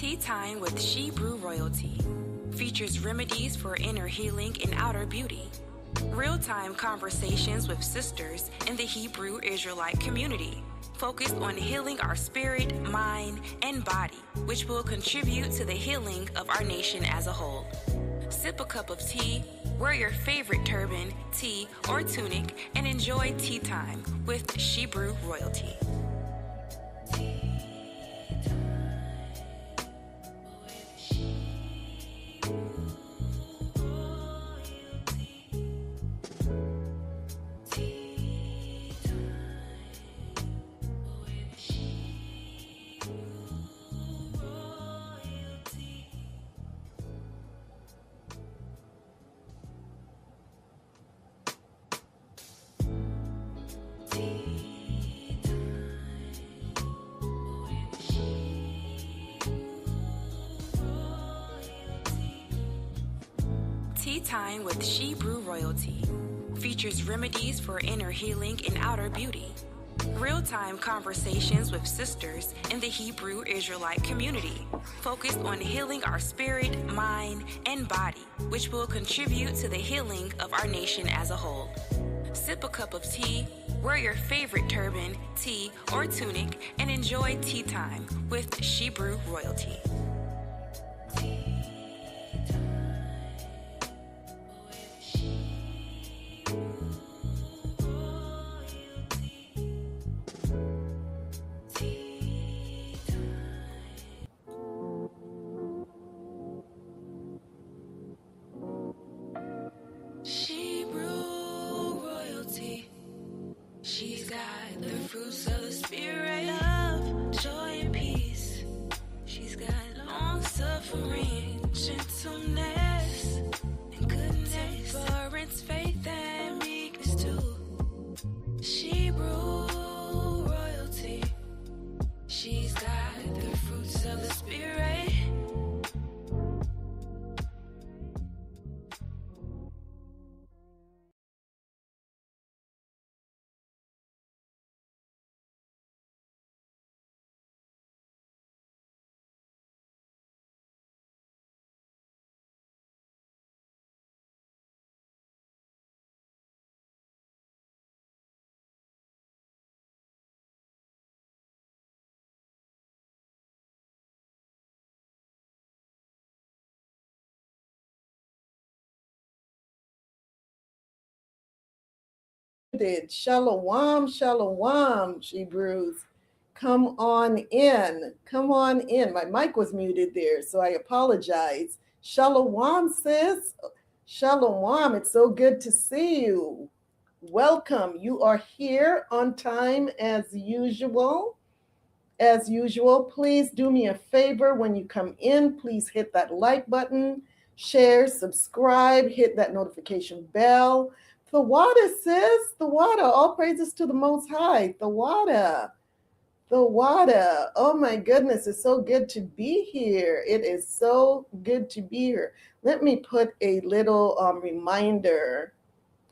Tea Time with Shebrews Royalty features remedies for inner healing and outer beauty. Real-time conversations with sisters in the Hebrew Israelite community, focused on healing our spirit, mind, and body, which will contribute to the healing of our nation as a whole. Sip a cup of tea, wear your favorite turban, tee, or tunic, and enjoy Tea Time with Shebrews Royalty. Tea Time with Shebrews Royalty features remedies for inner healing and outer beauty. Real-time conversations with sisters in the Hebrew Israelite community, focused on healing our spirit, mind, and body, which will contribute to the healing of our nation as a whole. Sip a cup of tea, wear your favorite turban, tee, or tunic, and enjoy Tea Time with Shebrews Royalty. She's got the fruits of the spirit, love, joy, and peace. She's got long suffering, gentleness, and goodness, temperance, faith, and meekness too. Shebrews royalty. She's got the fruits of the spirit. Shalawam, shalawam, Shebrews. Come on in. Come on in. My mic was muted there, so I apologize. Shalawam, sis. Shalawam. It's so good to see you. Welcome. You are here on time as usual. As usual, please do me a favor when you come in. Please hit that like button, share, subscribe, hit that notification bell. The water, sis, the water. All praises to the Most High. The water. The water. Oh my goodness, it's so good to be here. It is so good to be here. Let me put a little reminder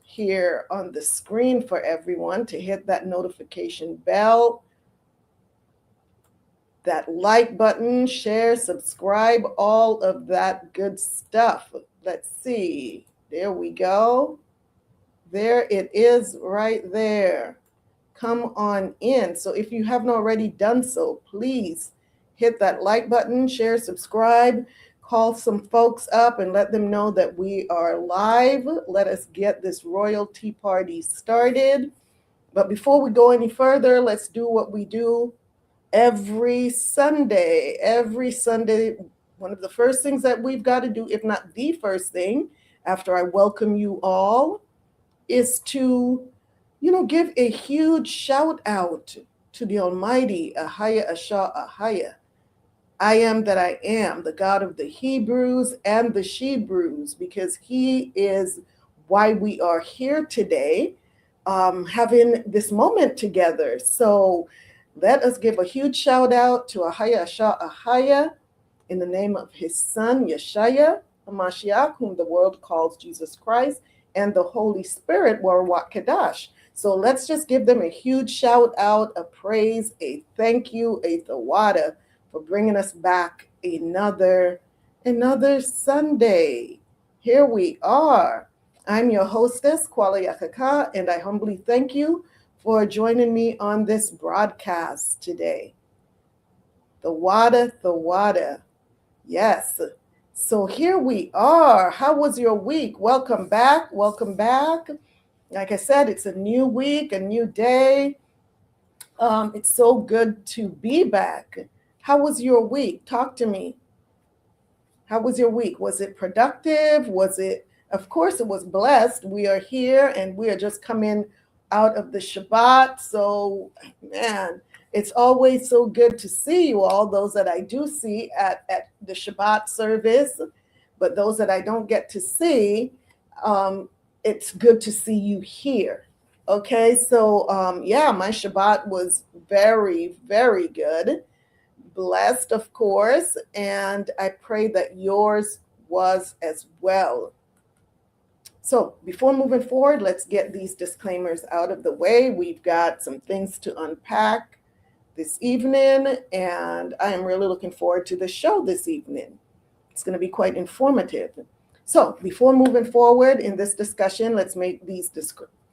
here on the screen for everyone to hit that notification bell, that like button, share, subscribe, all of that good stuff. Let's see. There we go. There it is right there. Come on in. So if you haven't already done so, please hit that like button, share, subscribe, call some folks up and let them know that we are live. Let us get this royalty party started. But before we go any further, let's do what we do every Sunday. Every Sunday, one of the first things that we've got to do, if not the first thing, after I welcome you all, is to, give a huge shout out to the Almighty, AHAYAH, ASHAR, AHAYAH. I am that I am, the God of the Hebrews and the Shebrews, because He is why we are here today, having this moment together. So let us give a huge shout out to AHAYAH, ASHAR, AHAYAH, in the name of His Son, YASHAYA, Mashiach, whom the world calls Jesus Christ, and the Holy Spirit, Rawach, Qadash. So let's just give them a huge shout out, a praise, a thank you, a tawada for bringing us back another Sunday. Here we are. I'm your hostess, Kwala Yakaka, and I humbly thank you for joining me on this broadcast today. The water. Yes. So here we are. How was your week? Welcome back. Like I said, it's a new week, a new day. It's so good to be back. How was your week? Talk to me. How was your week? Was it productive? Of course, it was blessed. We are here and we are just coming out of the Shabbat. So, man, it's always so good to see you all, those that I do see at the Shabbat service, but those that I don't get to see, it's good to see you here. Okay, so my Shabbat was very, very good. Blessed, of course, and I pray that yours was as well. So before moving forward, let's get these disclaimers out of the way. We've got some things to unpack this evening, and I am really looking forward to the show this evening. It's going to be quite informative. So before moving forward in this discussion, let's make these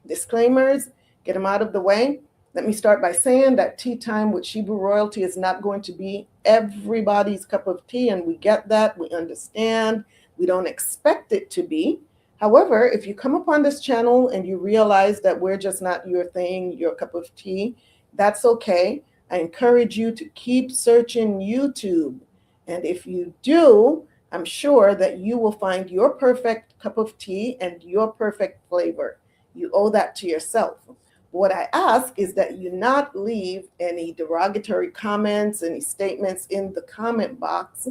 disclaimers, get them out of the way. Let me start by saying that tea time with Shebrews royalty is not going to be everybody's cup of tea, and we get that, we understand, we don't expect it to be. However, if you come upon this channel and you realize that we're just not your thing, your cup of tea, that's okay. I encourage you to keep searching YouTube. And if you do, I'm sure that you will find your perfect cup of tea and your perfect flavor. You owe that to yourself. What I ask is that you not leave any derogatory comments, any statements in the comment box,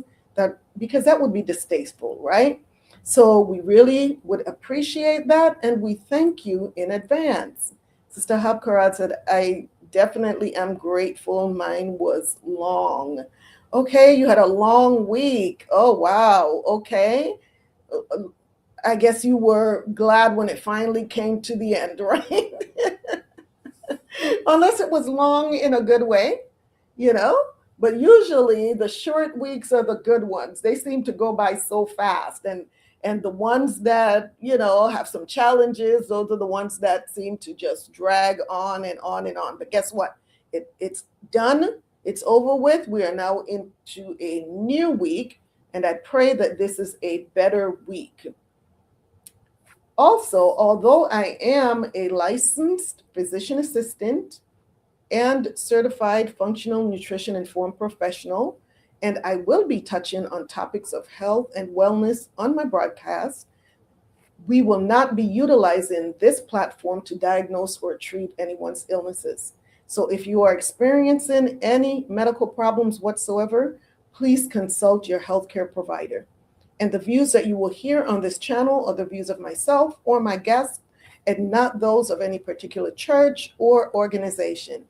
because that would be distasteful, right? So we really would appreciate that, and we thank you in advance. Sister Habkarat said, I definitely am grateful. Mine was long. Okay, you had a long week. Oh, wow. Okay. I guess you were glad when it finally came to the end, right? Unless it was long in a good way, but usually the short weeks are the good ones. They seem to go by so fast, and the ones that have some challenges, those are the ones that seem to just drag on and on and on. But guess what? It's done. It's over with. We are now into a new week, and I pray that this is a better week. Also, although I am a licensed physician assistant and certified functional nutrition informed professional, and I will be touching on topics of health and wellness on my broadcast, we will not be utilizing this platform to diagnose or treat anyone's illnesses. So if you are experiencing any medical problems whatsoever, please consult your healthcare provider. And the views that you will hear on this channel are the views of myself or my guests, and not those of any particular church or organization.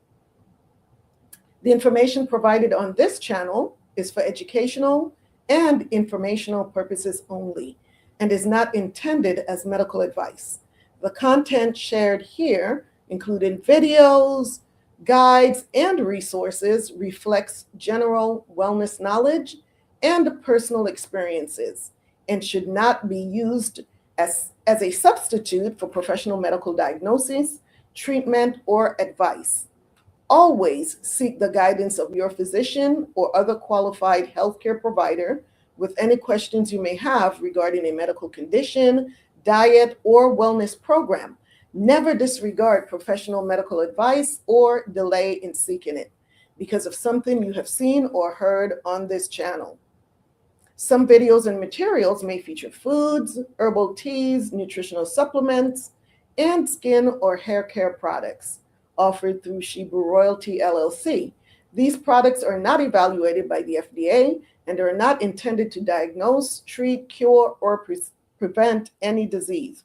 The information provided on this channel is for educational and informational purposes only, and is not intended as medical advice. The content shared here, including videos, guides, and resources, reflects general wellness knowledge and personal experiences, and should not be used as a substitute for professional medical diagnosis, treatment, or advice. Always seek the guidance of your physician or other qualified healthcare provider with any questions you may have regarding a medical condition, diet, or wellness program. Never disregard professional medical advice or delay in seeking it because of something you have seen or heard on this channel. Some videos and materials may feature foods, herbal teas, nutritional supplements, and skin or hair care products offered through Shebrews Royalty LLC. These products are not evaluated by the FDA and are not intended to diagnose, treat, cure, or prevent any disease.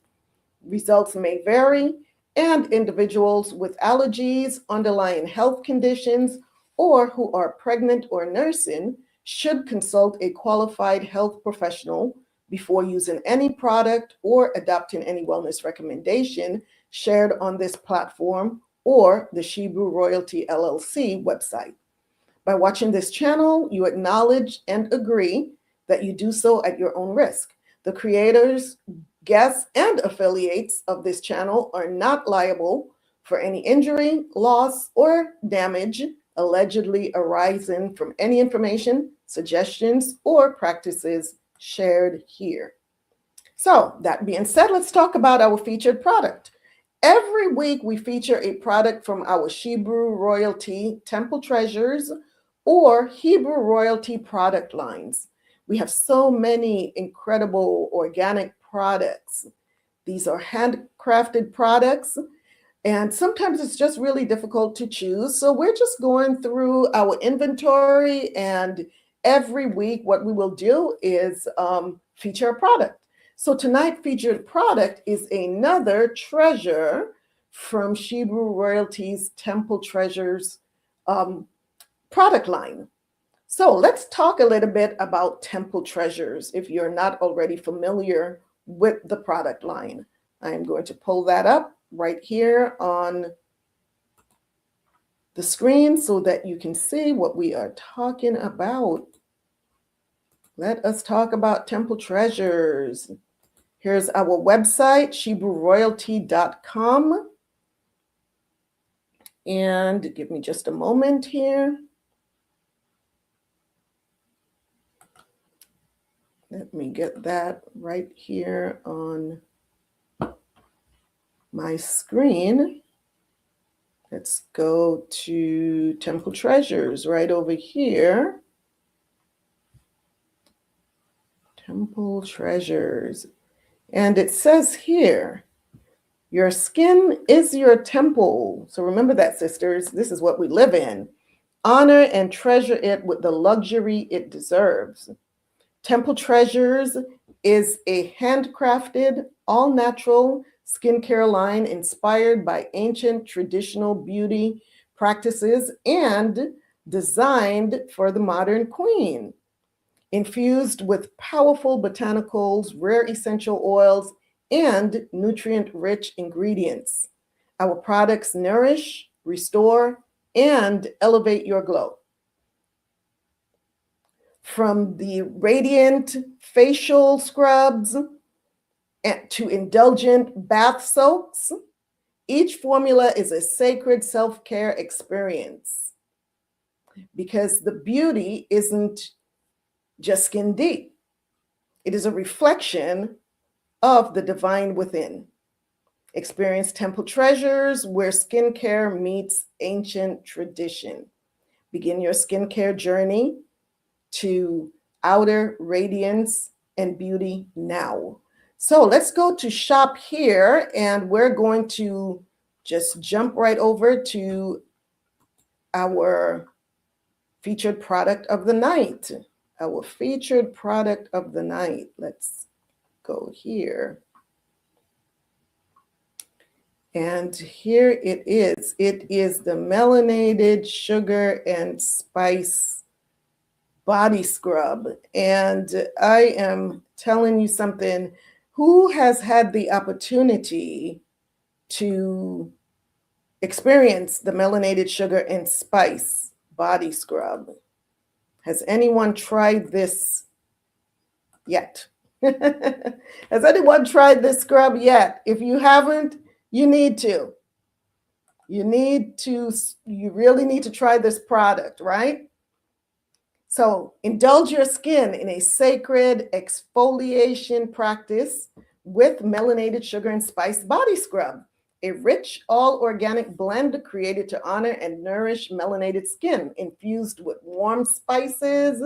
Results may vary, and individuals with allergies, underlying health conditions, or who are pregnant or nursing should consult a qualified health professional before using any product or adopting any wellness recommendation shared on this platform or the Shebrews Royalty LLC website. By watching this channel, you acknowledge and agree that you do so at your own risk. The creators, guests, and affiliates of this channel are not liable for any injury, loss, or damage allegedly arising from any information, suggestions, or practices shared here. So that being said, let's talk about our featured product. Every week we feature a product from our Shebrews Royalty Temple Treasures or Hebrew Royalty product lines. We have so many incredible organic products. These are handcrafted products, and sometimes it's just really difficult to choose. So we're just going through our inventory, and every week what we will do is feature a product. So tonight featured product is another treasure from Shebrews Royalty's Temple Treasures product line. So let's talk a little bit about Temple Treasures if you're not already familiar with the product line. I am going to pull that up right here on the screen so that you can see what we are talking about. Let us talk about Temple Treasures. Here's our website, ShebrewRoyalty.com. And give me just a moment here. Let me get that right here on my screen. Let's go to Temple Treasures right over here. Temple Treasures. And it says here, your skin is your temple. So remember that, sisters. This is what we live in. Honor and treasure it with the luxury it deserves. Temple Treasures is a handcrafted, all-natural skincare line inspired by ancient traditional beauty practices and designed for the modern queen. Infused with powerful botanicals, rare essential oils, and nutrient-rich ingredients. Our products nourish, restore, and elevate your glow. From the radiant facial scrubs to indulgent bath soaks, each formula is a sacred self-care experience because the beauty isn't just skin deep. It is a reflection of the divine within. Experience Temple Treasures where skincare meets ancient tradition. Begin your skincare journey to outer radiance and beauty now. So let's go to shop here, and we're going to just jump right over to our featured product of the night. Our featured product of the night. Let's go here. And here it is. It is the melanated sugar and spice body scrub. And I am telling you something. Who has had the opportunity to experience the melanated sugar and spice body scrub? Has anyone tried this yet? Has anyone tried this scrub yet? If you haven't, you need to. You really need to try this product, right? So indulge your skin in a sacred exfoliation practice with melanated sugar and spice body scrub, a rich, all-organic blend created to honor and nourish melanated skin, infused with warm spices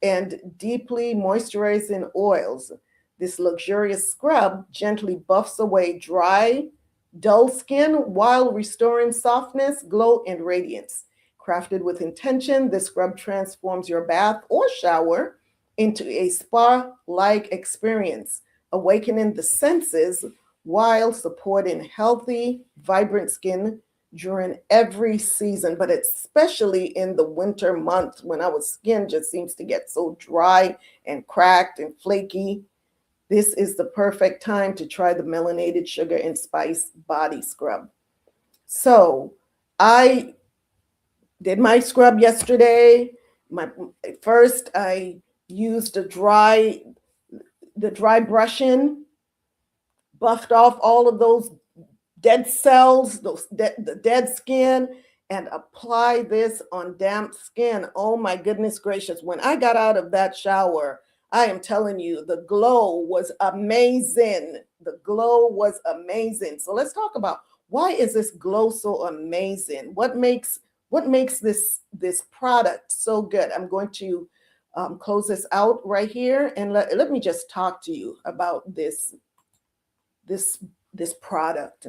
and deeply moisturizing oils. This luxurious scrub gently buffs away dry, dull skin while restoring softness, glow, and radiance. Crafted with intention, this scrub transforms your bath or shower into a spa-like experience, awakening the senses while supporting healthy, vibrant skin during every season, but especially in the winter months when our skin just seems to get so dry and cracked and flaky. This is the perfect time to try the melanated sugar and spice body scrub. So I did my scrub yesterday. First I used the dry brushing, buffed off all of those dead cells, the dead skin, and apply this on damp skin. Oh my goodness gracious. When I got out of that shower, I am telling you, the glow was amazing. The glow was amazing. So let's talk about, why is this glow so amazing? What makes this product so good? I'm going to close this out right here, and let me just talk to you about this product.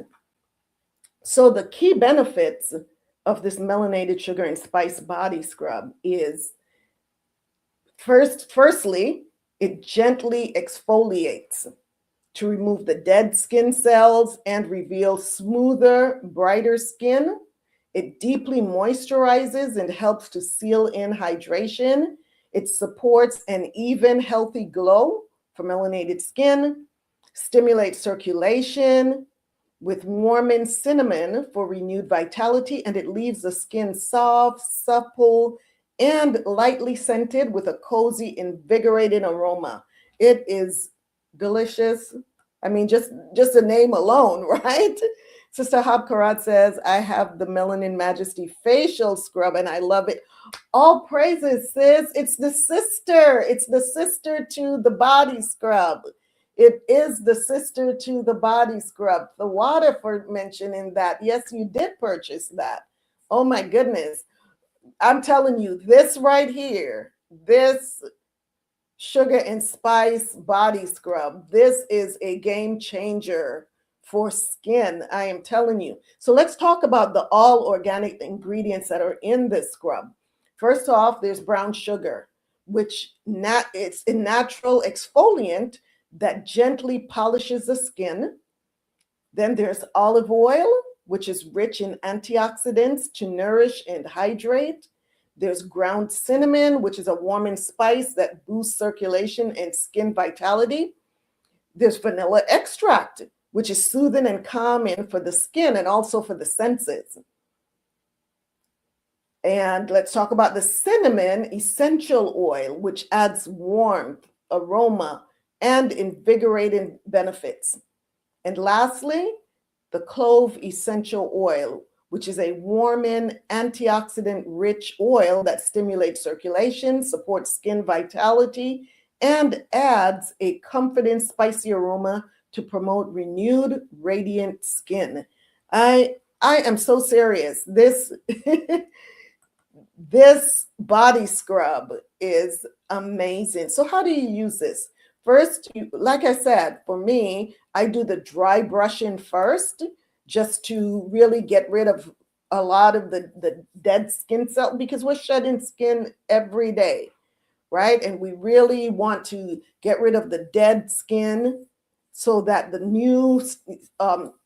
So the key benefits of this melanated sugar and spice body scrub is, firstly, it gently exfoliates to remove the dead skin cells and reveal smoother, brighter skin. It deeply moisturizes and helps to seal in hydration. It supports an even, healthy glow for melanated skin, stimulates circulation with warming cinnamon for renewed vitality, and it leaves the skin soft, supple, and lightly scented with a cozy, invigorating aroma. It is delicious. I mean, just the name alone, right? Sister Habkarat says, I have the Melanin Majesty facial scrub and I love it. All praises, sis. It's the sister. It's the sister to the body scrub. It is the sister to the body scrub. The water for mentioning that. Yes, you did purchase that. Oh my goodness. I'm telling you, this right here, this sugar and spice body scrub, this is a game changer for skin. I am telling you. So let's talk about the all organic ingredients that are in this scrub. First off, there's brown sugar, which it's a natural exfoliant that gently polishes the skin. Then there's olive oil, which is rich in antioxidants to nourish and hydrate. There's ground cinnamon, which is a warming spice that boosts circulation and skin vitality. There's vanilla extract, which is soothing and calming for the skin and also for the senses. And let's talk about the cinnamon essential oil, which adds warmth, aroma, and invigorating benefits. And lastly, the clove essential oil, which is a warming, antioxidant-rich oil that stimulates circulation, supports skin vitality, and adds a comforting, spicy aroma to promote renewed, radiant skin. I am so serious. This body scrub is amazing. So how do you use this? First, like I said, for me, I do the dry brushing first, just to really get rid of a lot of the dead skin cells, because we're shedding skin every day, right? And we really want to get rid of the dead skin so that the new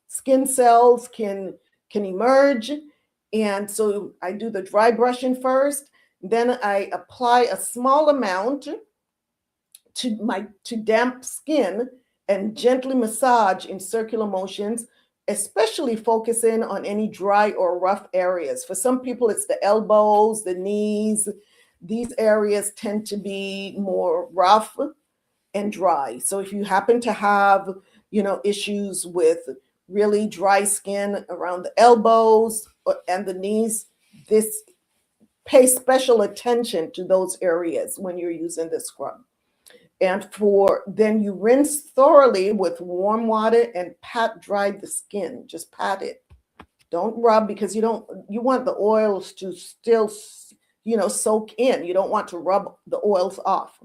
skin cells can emerge. And so I do the dry brushing first, then I apply a small amount to damp skin and gently massage in circular motions, especially focusing on any dry or rough areas. For some people, it's the elbows, the knees. These areas tend to be more rough and dry. So if you happen to have, issues with really dry skin around the elbows and the knees, pay special attention to those areas when you're using the scrub. And then you rinse thoroughly with warm water and pat dry the skin. Just pat it. Don't rub, because you want the oils to still, soak in. You don't want to rub the oils off.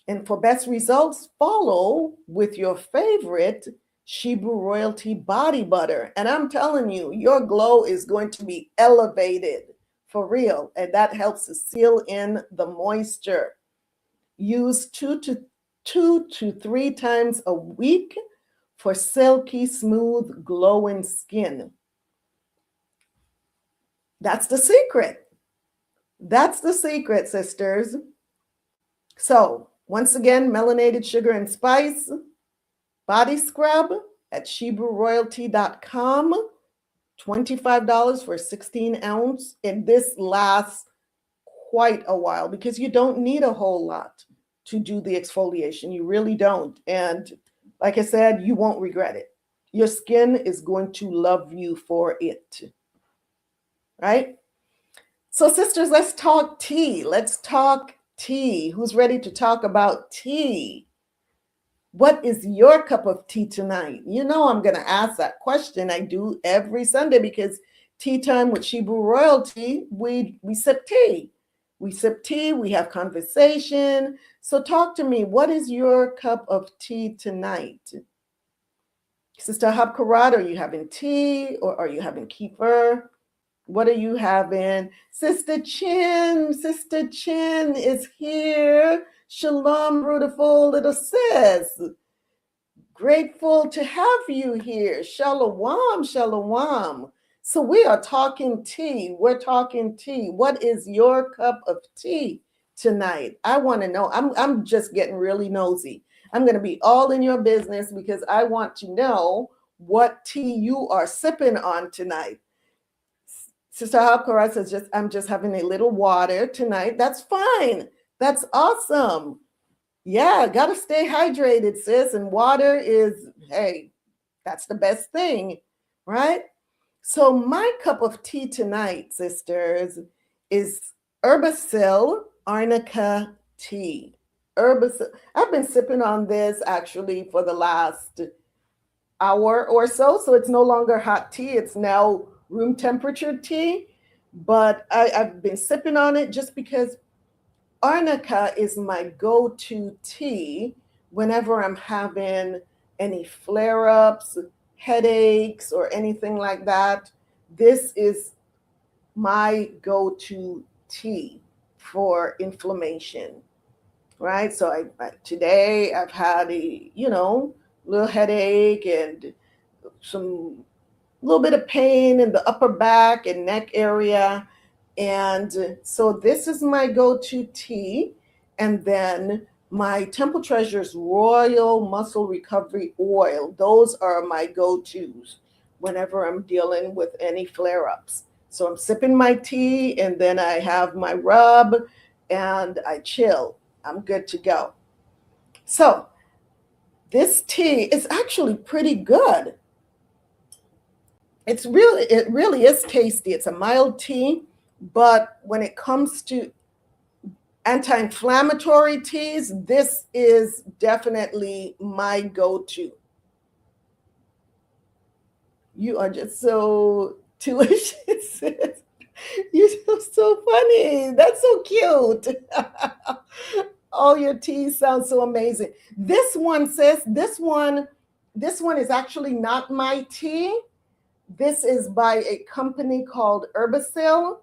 And for best results, follow with your favorite Shebrews Royalty body butter. And I'm telling you, your glow is going to be elevated for real. And that helps to seal in the moisture. Use 2 to 3 times a week for silky, smooth, glowing skin. That's the secret. That's the secret, sisters. So, once again, melanated sugar and spice body scrub at ShebrewRoyalty.com. $25 for a 16 ounce. And this lasts quite a while because you don't need a whole lot to do the exfoliation. You really don't. And like I said, you won't regret it. Your skin is going to love you for it. Right? So sisters, let's talk tea. Let's talk tea. Who's ready to talk about tea? What is your cup of tea tonight? You know I'm going to ask that question. I do every Sunday because tea time with Shebrew royalty, we sip tea. We sip tea, we have conversation. So talk to me. What is your cup of tea tonight? Sister Habkarat, are you having tea or are you having kefir? What are you having? Sister Chin is here. Shalom, BrewTeaFul little sis. Grateful to have you here. Shalawam, shalawam. So we are talking tea. We're talking tea. What is your cup of tea tonight? I want to know. I'm just getting really nosy. I'm going to be all in your business because I want to know what tea you are sipping on tonight. Sister Habkarat says, I'm just having a little water tonight. That's fine. That's awesome. Yeah, got to stay hydrated, sis. And water is, hey, that's the best thing, right? So my cup of tea tonight, sisters, is Herbacil Arnica tea. Herbacil. I've been sipping on this actually for the last hour or so. So it's no longer hot tea. It's now room temperature tea. But I've been sipping on it just because Arnica is my go-to tea whenever I'm having any flare-ups, headaches, or anything like that. This is my go-to tea for inflammation, right? So today I've had a, little headache and some little bit of pain in the upper back and neck area. And so this is my go-to tea. And then my Temple Treasures Royal Muscle Recovery Oil. Those are my go-tos whenever I'm dealing with any flare-ups. So I'm sipping my tea and then I have my rub and I chill. I'm good to go. So this tea is actually pretty good. It really is tasty. It's a mild tea. But when it comes to anti-inflammatory teas, this is definitely my go-to. You are just so delicious. You're so funny. That's so cute. All your teas sound so amazing. This one says, this one is actually not my tea. This is by a company called Herbacil.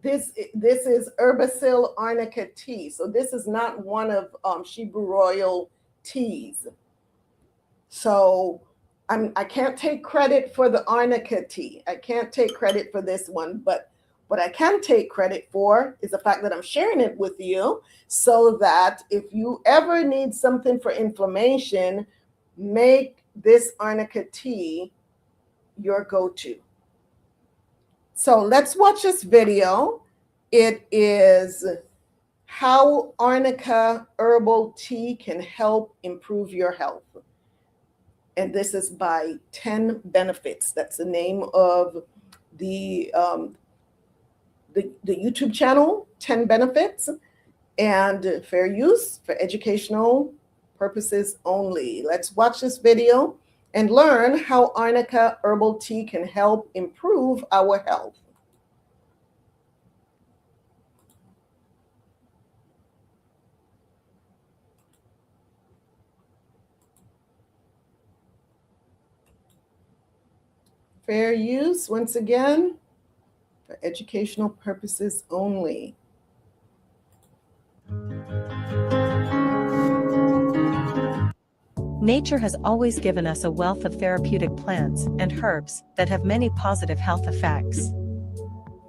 This is Herbacil Arnica tea. So this is not one of Shebrew Royal teas. So I can't take credit for the Arnica tea. I can't take credit for this one, but what I can take credit for is the fact that I'm sharing it with you so that if you ever need something for inflammation, make this Arnica tea your go-to. So let's watch this video. It is how Arnica herbal tea can help improve your health. And this is by 10 Benefits. That's the name of the YouTube channel, 10 Benefits, and fair use for educational purposes only. Let's watch this video and learn how Arnica herbal tea can help improve our health. Fair use, once again, for educational purposes only. Nature has always given us a wealth of therapeutic plants and herbs that have many positive health effects.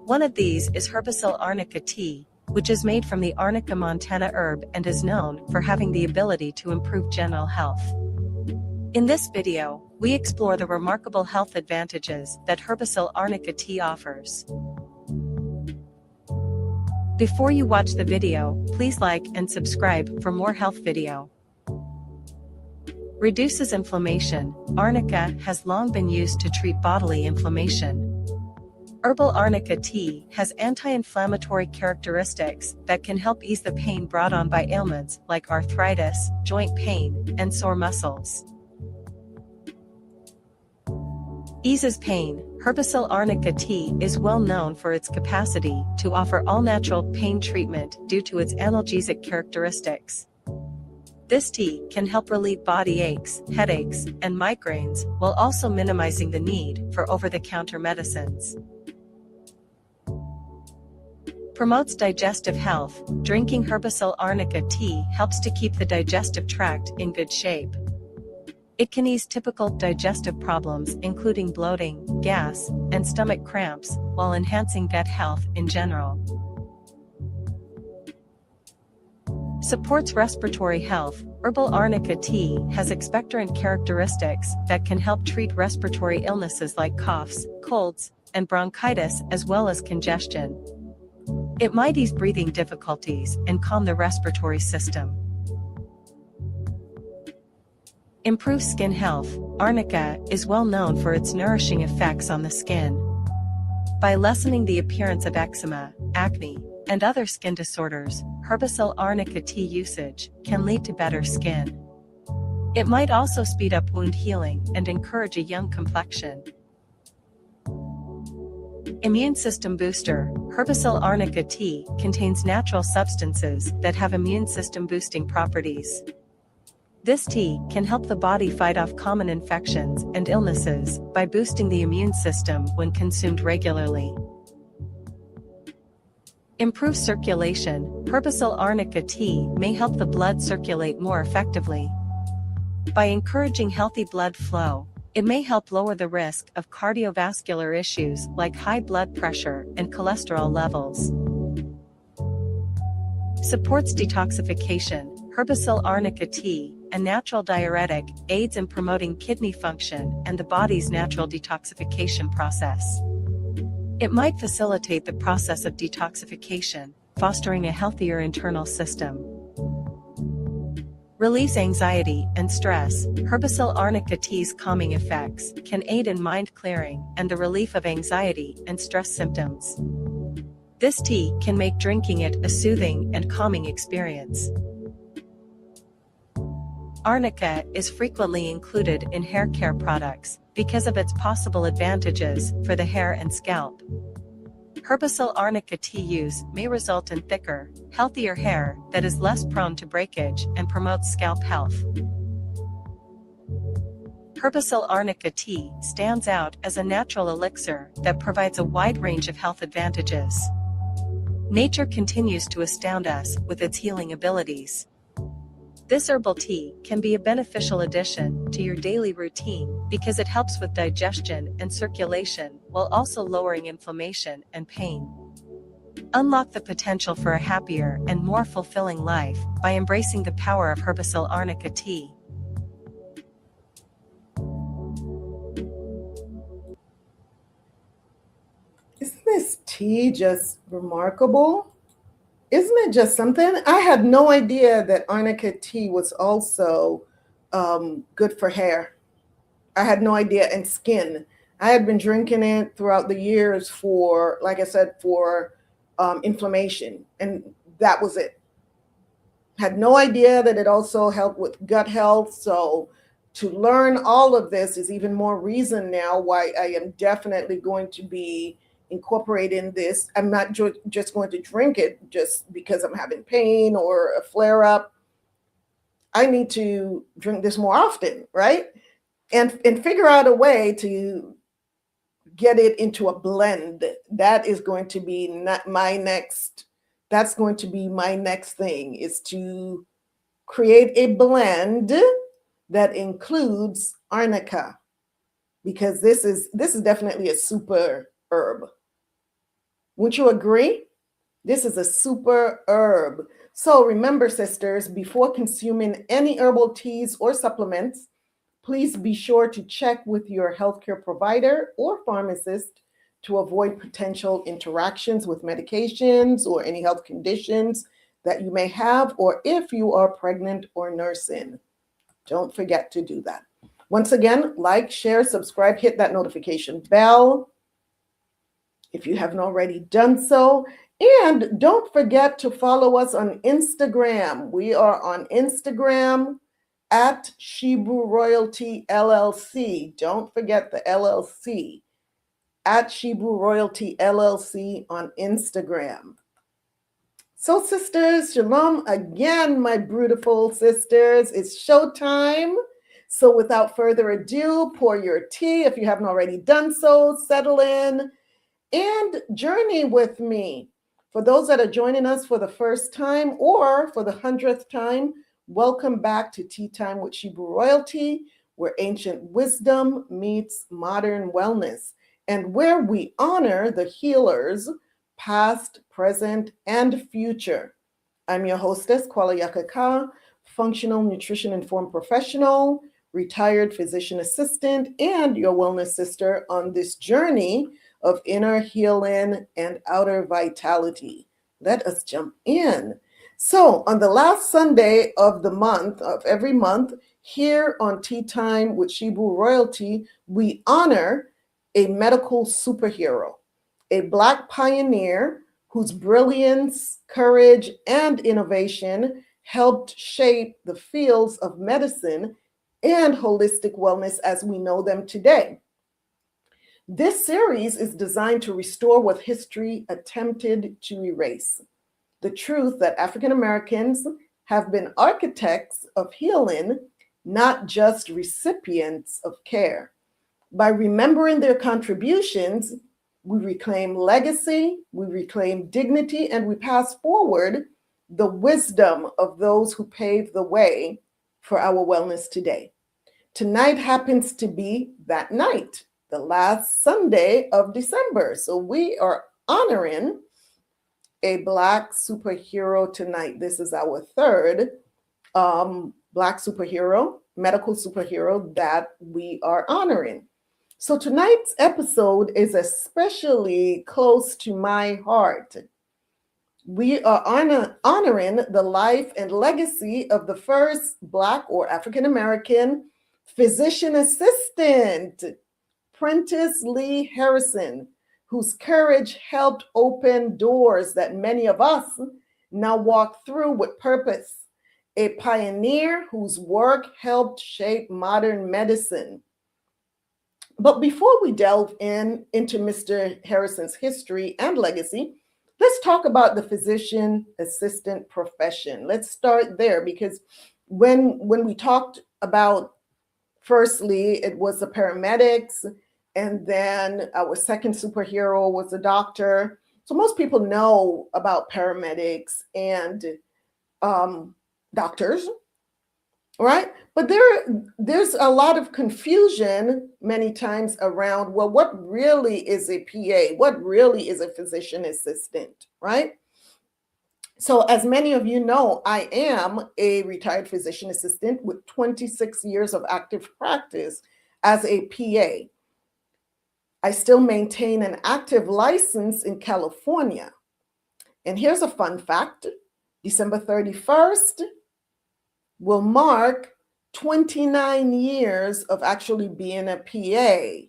One of these is Herbacil Arnica tea, which is made from the Arnica montana herb and is known for having the ability to improve general health. In this video, we explore the remarkable health advantages that Herbicil Arnica tea offers. Before you watch the video, please like and subscribe for more health video. Reduces inflammation. Arnica has long been used to treat bodily inflammation. Herbal Arnica tea has anti-inflammatory characteristics that can help ease the pain brought on by ailments like arthritis, joint pain, and sore muscles. Eases pain. Herbicil Arnica tea is well known for its capacity to offer all-natural pain treatment due to its analgesic characteristics. This tea can help relieve body aches, headaches, and migraines, while also minimizing the need for over-the-counter medicines. Promotes digestive health. Drinking Herbicil Arnica tea helps to keep the digestive tract in good shape. It can ease typical digestive problems including bloating, gas, and stomach cramps, while enhancing gut health in general. Supports respiratory health. Herbal Arnica tea has expectorant characteristics that can help treat respiratory illnesses like coughs, colds, and bronchitis as well as congestion. It might ease breathing difficulties and calm the respiratory system. Improves skin health. Arnica is well known for its nourishing effects on the skin. By lessening the appearance of eczema, acne, and other skin disorders, Herbicil Arnica tea usage can lead to better skin. It might also speed up wound healing and encourage a young complexion. Immune system booster. Herbicil Arnica tea contains natural substances that have immune system boosting properties. This tea can help the body fight off common infections and illnesses by boosting the immune system when consumed regularly. Improves circulation. Herbicil Arnica tea may help the blood circulate more effectively. By encouraging healthy blood flow, it may help lower the risk of cardiovascular issues like high blood pressure and cholesterol levels. Supports detoxification. Herbicil Arnica tea, a natural diuretic, aids in promoting kidney function and the body's natural detoxification process. It might facilitate the process of detoxification, fostering a healthier internal system. Relieves anxiety and stress. Herbicil Arnica tea's calming effects can aid in mind clearing and the relief of anxiety and stress symptoms. This tea can make drinking it a soothing and calming experience. Arnica is frequently included in hair care products because of its possible advantages for the hair and scalp. Herbicil Arnica tea use may result in thicker, healthier hair that is less prone to breakage and promotes scalp health. Herbicil Arnica tea stands out as a natural elixir that provides a wide range of health advantages. Nature continues to astound us with its healing abilities. This herbal tea can be a beneficial addition to your daily routine because it helps with digestion and circulation while also lowering inflammation and pain. Unlock the potential for a happier and more fulfilling life by embracing the power of Herbicil Arnica tea. Isn't this tea just remarkable? Isn't it just something? I had no idea that Arnica tea was also good for hair. I had no idea, and skin. I had been drinking it throughout the years for, like I said, for inflammation, and that was it. Had no idea that it also helped with gut health. So to learn all of this is even more reason now why I am definitely going to be incorporating this. I'm not just going to drink it just because I'm having pain or a flare up. I need to drink this more often, right? And figure out a way to get it into a blend. That is going to be that's going to be my next thing, is to create a blend that includes Arnica, because this is definitely a super herb. Wouldn't you agree? This is a super herb. So remember, sisters, before consuming any herbal teas or supplements, Please be sure to check with your healthcare provider or pharmacist to avoid potential interactions with medications or any health conditions that you may have, or if you are pregnant or nursing. Don't forget to do that. Once again, like, share, subscribe, hit that notification bell if you haven't already done so. And don't forget to follow us on Instagram. We are on Instagram at Shebrew Royalty LLC. Don't forget the LLC. At Shebrew Royalty LLC on Instagram. So, sisters, shalom again, my BrewTeaFul sisters. It's showtime. So, without further ado, pour your tea if you haven't already done so. Settle in and journey with me. For those that are joining us for the first time or for the 100th time, welcome back to Tea Time with Shebrew Royalty, where ancient wisdom meets modern wellness, and where we honor the healers, past, present, and future. I'm your hostess, YASHAYA, functional nutrition informed professional, retired physician assistant, and your wellness sister on this journey of inner healing and outer vitality. Let us jump in. So on the last Sunday of the month, of every month, here on Tea Time with Shebrew Royalty, we honor a medical superhero, a Black pioneer whose brilliance, courage, and innovation helped shape the fields of medicine and holistic wellness as we know them today. This series is designed to restore what history attempted to erase: the truth that African Americans have been architects of healing, not just recipients of care. By remembering their contributions, we reclaim legacy, we reclaim dignity, and we pass forward the wisdom of those who paved the way for our wellness today. Tonight happens to be that night, the last Sunday of December. So we are honoring a Black superhero tonight. This is our third Black superhero, medical superhero that we are honoring. So tonight's episode is especially close to my heart. We are honoring the life and legacy of the first Black or African American physician assistant, Prentiss Lee Harrison, whose courage helped open doors that many of us now walk through with purpose. A pioneer whose work helped shape modern medicine. But before we delve into Mr. Harrison's history and legacy, let's talk about the physician assistant profession. Let's start there, because when we talked about, firstly, it was the paramedics, and then our second superhero was the doctor. So most people know about paramedics and doctors, right? But there's a lot of confusion many times around, well, what really is a PA? What really is a physician assistant, right? So as many of you know, I am a retired physician assistant with 26 years of active practice as a PA. I still maintain an active license in California. And here's a fun fact. December 31st will mark 29 years of actually being a PA.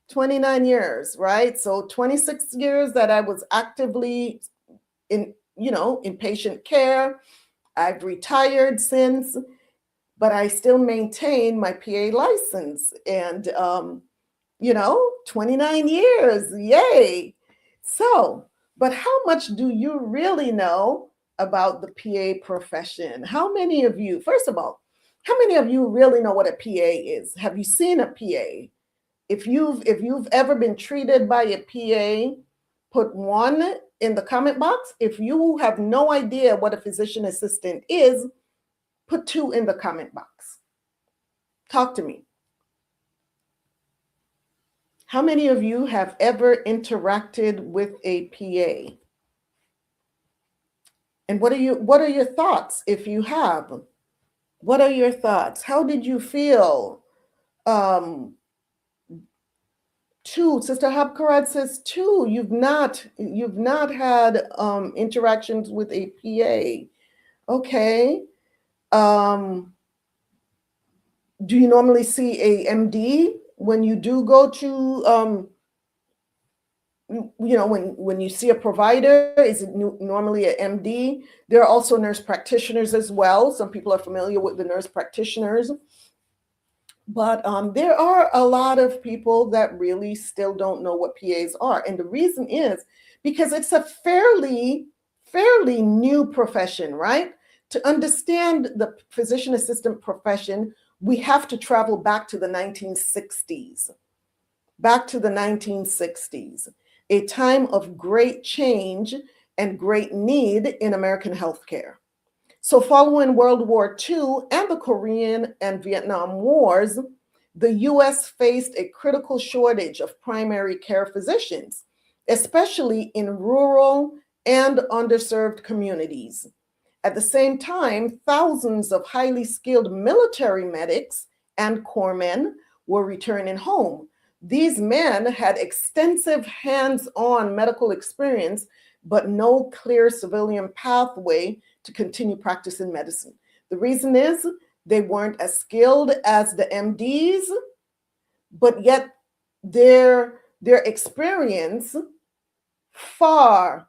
29 years, right? So 26 years that I was actively in patient care. I've retired since, but I still maintain my PA license. And 29 years, yay. So, but how much do you really know about the PA profession? How many of you, first of all, how many of you really know what a PA is? Have you seen a PA? If you've ever been treated by a PA, put 1 in the comment box. If you have no idea what a physician assistant is, put 2 in the comment box. Talk to me. How many of you have ever interacted with a PA? And what are your thoughts if you have? What are your thoughts? How did you feel? Two, Sister Habkarad says two. You've not had interactions with a PA. Okay. Do you normally see a MD when you do go to when you see a provider? Is it normally an MD? There are also nurse practitioners as well. Some people are familiar with the nurse practitioners. But there are a lot of people that really still don't know what PAs are. And the reason is because it's a fairly new profession, right? To understand the physician assistant profession, we have to travel back to the 1960s. Back to the 1960s, a time of great change and great need in American healthcare. So following World War II and the Korean and Vietnam Wars, the US faced a critical shortage of primary care physicians, especially in rural and underserved communities. At the same time, thousands of highly skilled military medics and corpsmen were returning home. These men had extensive hands-on medical experience, but no clear civilian pathway to continue practicing medicine. The reason is they weren't as skilled as the MDs, but yet their experience far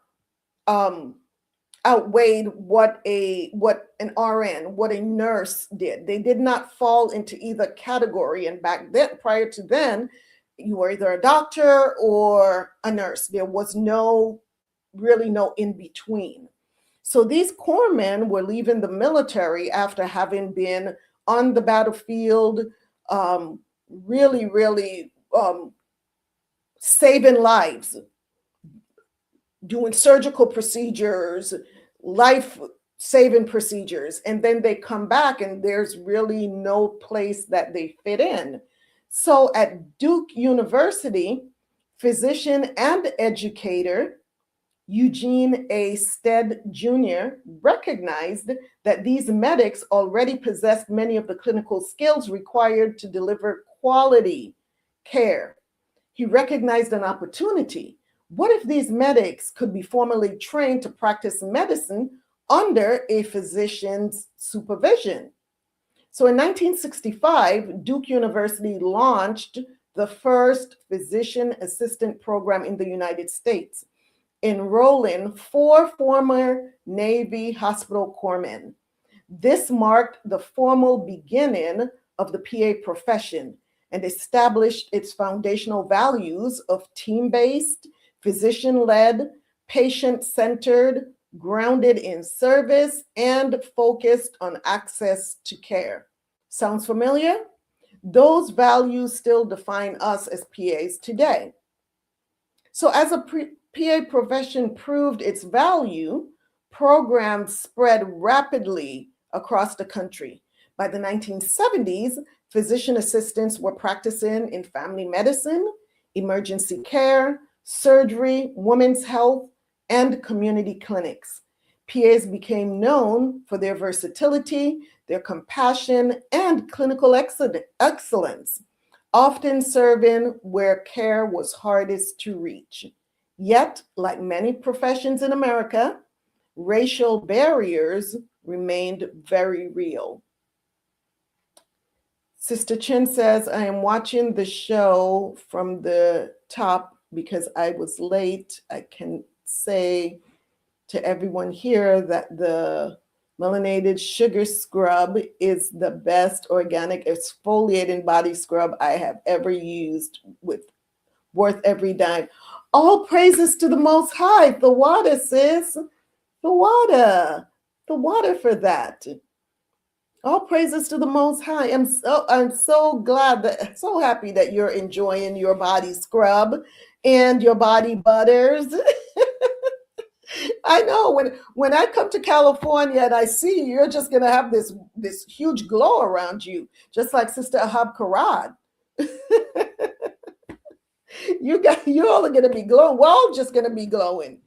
outweighed what an RN, what a nurse did. They did not fall into either category. And back then, prior to then, you were either a doctor or a nurse. There was really no in between. So these corpsmen were leaving the military after having been on the battlefield, really saving lives, doing surgical procedures, life-saving procedures, and then they come back and there's really no place that they fit in. So at Duke University, physician and educator Eugene A. Stead Jr. recognized that these medics already possessed many of the clinical skills required to deliver quality care. He recognized an opportunity. What if these medics could be formally trained to practice medicine under a physician's supervision? So in 1965, Duke University launched the first physician assistant program in the United States, enrolling 4 former Navy hospital corpsmen. This marked the formal beginning of the PA profession and established its foundational values of team-based, physician-led, patient-centered, grounded in service, and focused on access to care. Sounds familiar? Those values still define us as PAs today. So as a PA profession proved its value, programs spread rapidly across the country. By the 1970s, physician assistants were practicing in family medicine, emergency care, surgery, women's health, and community clinics. PAs became known for their versatility, their compassion, and clinical excellence, often serving where care was hardest to reach. Yet, like many professions in America, racial barriers remained very real. Sister Chin says, I am watching the show from the top because I was late. I can say to everyone here that the melanated sugar scrub is the best organic exfoliating body scrub I have ever used, worth every dime. All praises to the Most High. The water, sis. The water for that. All praises to the Most High. I'm so glad so happy that you're enjoying your body scrub and your body butters. I know when I come to California and I see you, you're just gonna have this huge glow around you, just like Sister Ahab Karad. You all are gonna be glowing. We're all just gonna be glowing.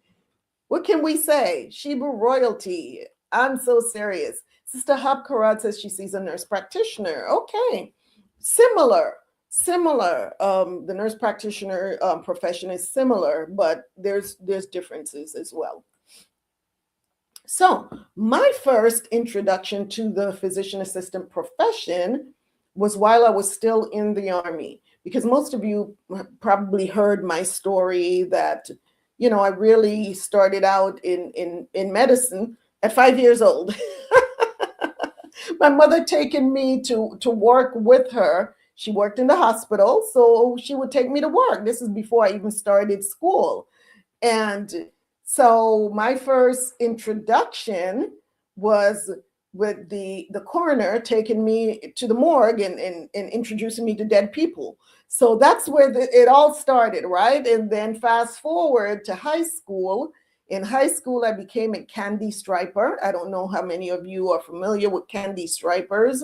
What can we say? Shebrew royalty. I'm so serious. Sister Habkarat says she sees a nurse practitioner. Okay, similar. The nurse practitioner profession is similar, but there's differences as well. So my first introduction to the physician assistant profession was while I was still in the Army, because most of you probably heard my story that, I really started out in medicine at 5 years old. My mother taking me to work with her. She worked in the hospital, so she would take me to work. This is before I even started school. And so my first introduction was with the coroner taking me to the morgue and introducing me to dead people. So that's where it all started, right? And then fast forward to high school. In high school, I became a candy striper. I don't know how many of you are familiar with candy stripers,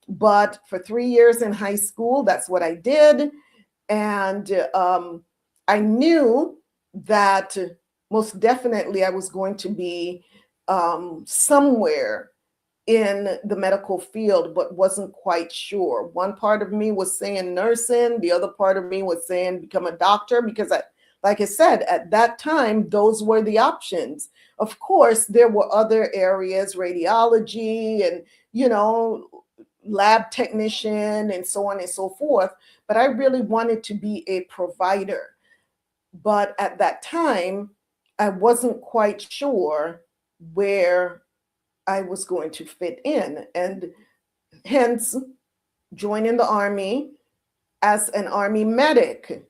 but for 3 years in high school, that's what I did. And I knew that most definitely I was going to be somewhere in the medical field, but wasn't quite sure. One part of me was saying nursing, the other part of me was saying become a doctor, because like I said, at that time, those were the options. Of course, there were other areas, radiology and, lab technician and so on and so forth, but I really wanted to be a provider. But at that time, I wasn't quite sure where I was going to fit in, and hence joining the Army as an Army medic.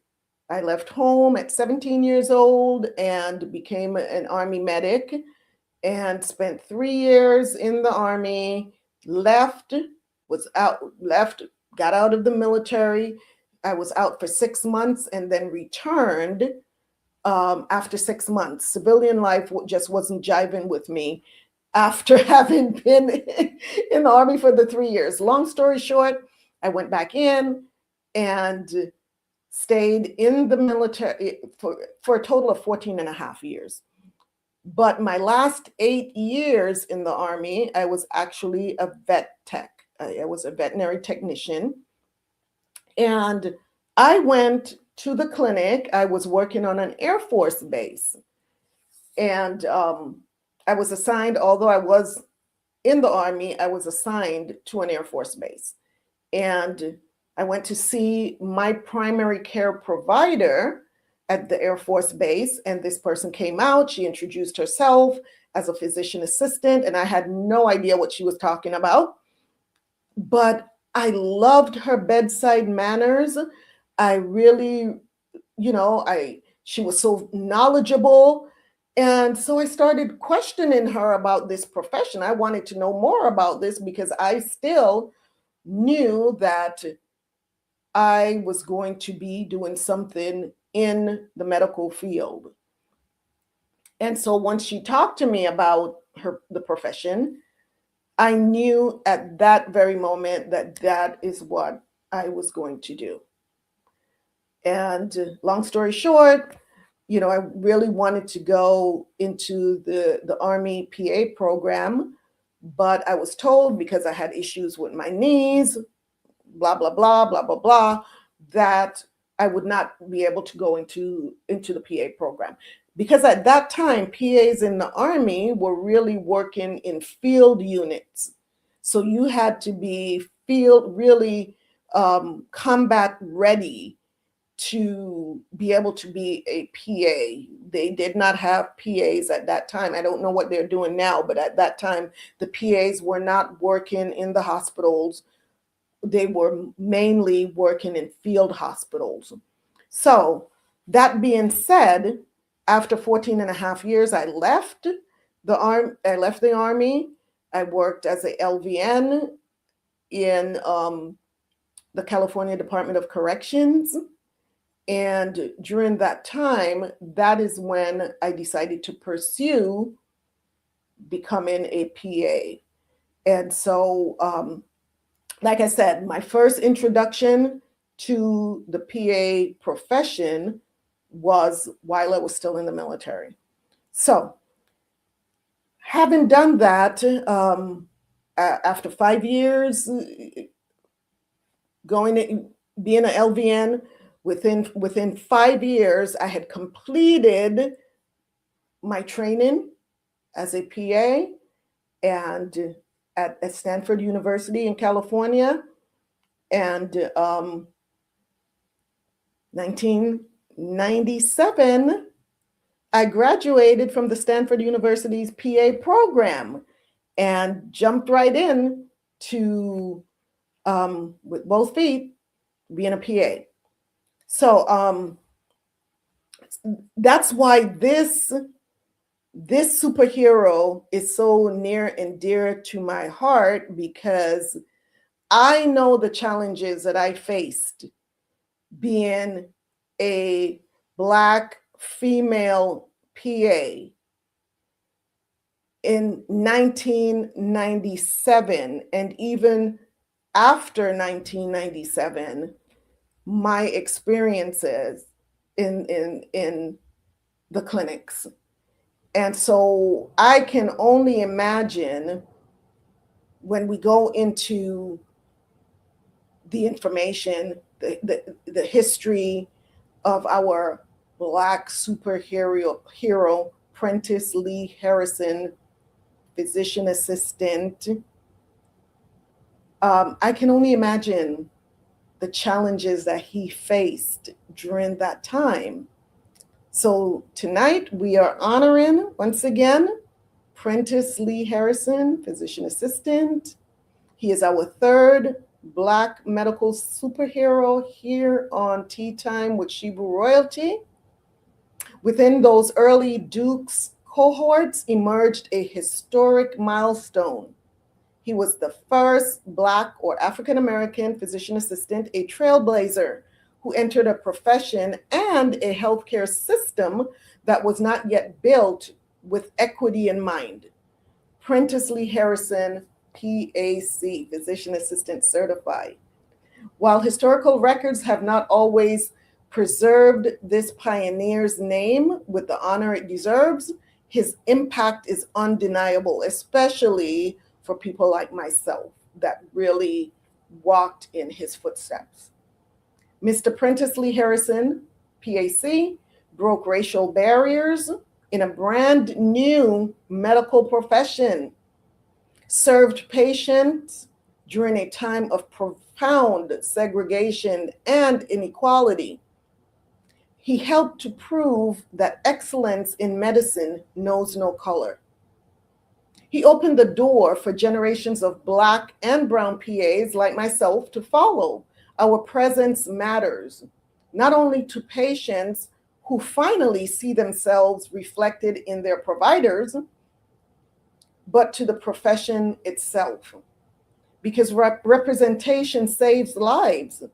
I left home at 17 years old and became an Army medic and spent 3 years in the Army, got out of the military. I was out for 6 months and then returned after 6 months. Civilian life just wasn't jiving with me after having been in the Army for the 3 years. Long story short, I went back in and stayed in the military for a total of 14 and a half years. But my last 8 years in the Army, I was actually a vet tech. I was a veterinary technician. And I went to the clinic. I was working on an Air Force base. And I was assigned, although I was in the Army, I was assigned to an Air Force base. And I went to see my primary care provider at the Air Force base. And this person came out. She introduced herself as a physician assistant. And I had no idea what she was talking about. But I loved her bedside manners. I really, she was so knowledgeable. And so I started questioning her about this profession. I wanted to know more about this because I still knew that I was going to be doing something in the medical field. And so once she talked to me about the profession, I knew at that very moment that that is what I was going to do. And long story short, I really wanted to go into the Army PA program, but I was told because I had issues with my knees, blah, blah, blah, blah, blah, blah, that I would not be able to go into the PA program. Because at that time, PAs in the Army were really working in field units. So you had to be really combat ready to be able to be a PA. They did not have PAs at that time. I don't know what they're doing now, but at that time, the PAs were not working in the hospitals. They were mainly working in field hospitals. So that being said, after 14 and a half years, I left the Army. I worked as a LVN in the California Department of Corrections. And during that time, that is when I decided to pursue becoming a PA. And so, like I said, my first introduction to the PA profession was while I was still in the military. So having done that, After 5 years, being an LVN, within 5 years, I had completed my training as a PA and at Stanford University in California. And 1997, I graduated from the Stanford University's PA program and jumped right in to, with both feet, being a PA. So that's why this superhero is so near and dear to my heart, because I know the challenges that I faced being a Black female PA in 1997, and even after 1997, my experiences in the clinics. And so I can only imagine, when we go into the information, the history of our Black superhero, Prentiss Lee Harrison, physician assistant. I can only imagine the challenges that he faced during that time. So tonight we are honoring, once again, Prentiss Lee Harrison, physician assistant. He is our third Black medical superhero here on Tea Time with Shebrews Royalty. Within those early Dukes cohorts emerged a historic milestone. He was the first Black or African American physician assistant, a trailblazer who entered a profession and a healthcare system that was not yet built with equity in mind. Prentiss Lee Harrison, PAC, physician assistant certified. While historical records have not always preserved this pioneer's name with the honor it deserves, his impact is undeniable, especially for people like myself that really walked in his footsteps. Mr. Prentiss Lee Harrison, PAC, broke racial barriers in a brand new medical profession, served patients during a time of profound segregation and inequality. He helped to prove that excellence in medicine knows no color. He opened the door for generations of Black and brown PAs like myself to follow. Our presence matters, not only to patients who finally see themselves reflected in their providers, but to the profession itself. Because representation saves lives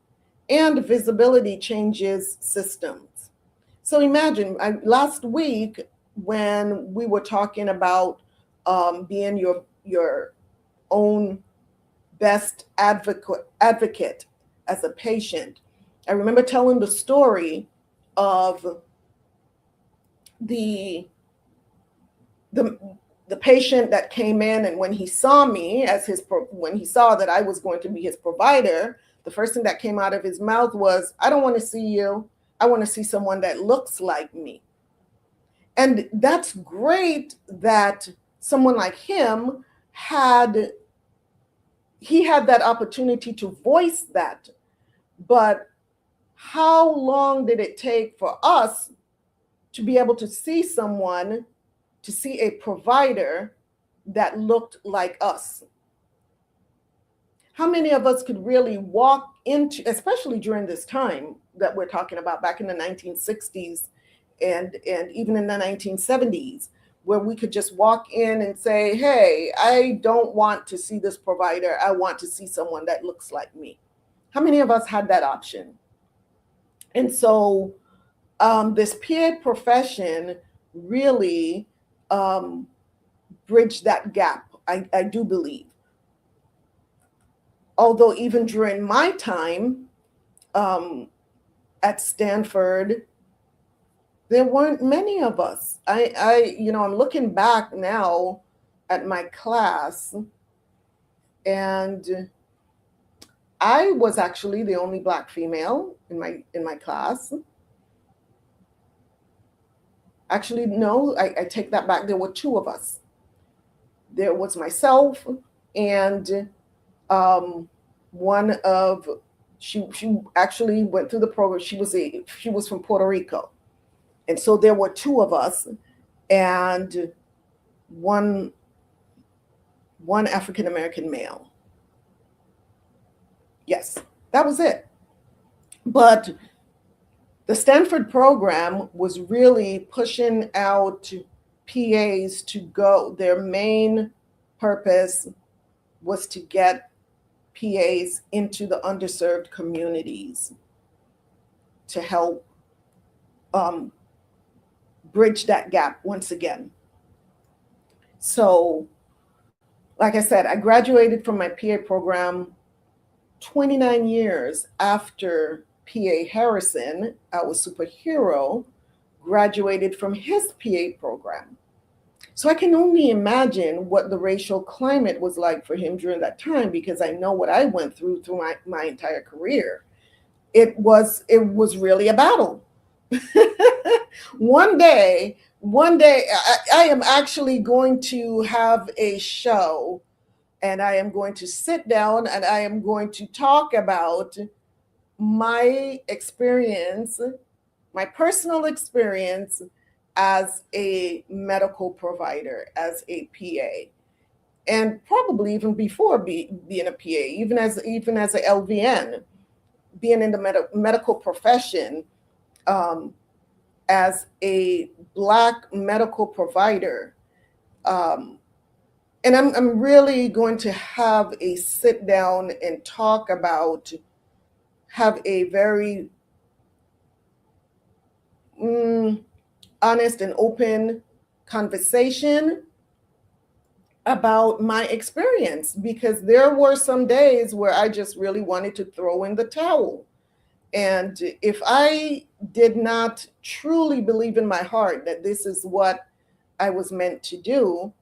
and visibility changes systems. So imagine, last week when we were talking about being your own best advocate as a patient, I remember telling the story of the patient that came in, and when he saw me when he saw that I was going to be his provider, the first thing that came out of his mouth was, "I don't want to see you. I want to see someone that looks like me." And that's great that someone like him had that opportunity to voice that. But how long did it take for us to be able to see someone, to see a provider that looked like us? How many of us could really walk into, especially during this time that we're talking about, back in the 1960s and even in the 1970s, where we could just walk in and say, "Hey, I don't want to see this provider. I want to see someone that looks like me." How many of us had that option? And so this PA profession really bridged that gap, I do believe. Although even during my time at Stanford, there weren't many of us. I'm looking back now at my class, and I was actually the only Black female in my class. Actually, no, I take that back. There were two of us. There was myself and one of she actually went through the program. She was from Puerto Rico, and so there were two of us, and one African American male. Yes, that was it. But the Stanford program was really pushing out PAs to go. Their main purpose was to get PAs into the underserved communities to help bridge that gap once again. So, like I said, I graduated from my PA program 29 years after PA Harrison, our superhero, graduated from his PA program. So I can only imagine what the racial climate was like for him during that time, because I know what I went through my entire career. It was really a battle. One day, I am actually going to have a show, and I am going to sit down and I am going to talk about my experience, my personal experience as a medical provider, as a PA, and probably even before being a PA, even as a LVN, being in the medical profession, as a Black medical provider. And I'm really going to have a sit down and talk about, have a very honest and open conversation about my experience, because there were some days where I just really wanted to throw in the towel. And if I did not truly believe in my heart that this is what I was meant to do,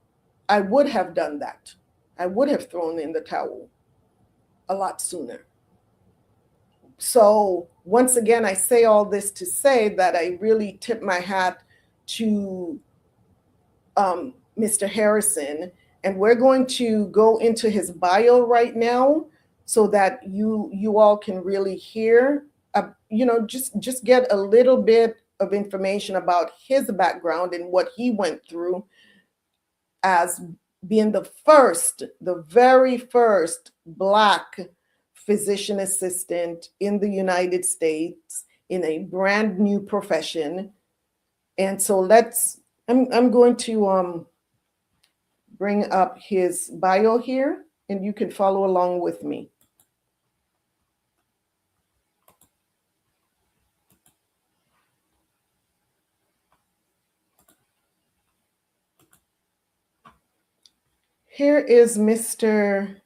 I would have done that. I would have thrown in the towel a lot sooner. So once again, I say all this to say that I really tip my hat to Mr. Harrison, and we're going to go into his bio right now so that you all can really hear, just get a little bit of information about his background and what he went through as being the very first Black physician assistant in the United States in a brand new profession. And so I'm going to bring up his bio here, and you can follow along with me. Here is Mr.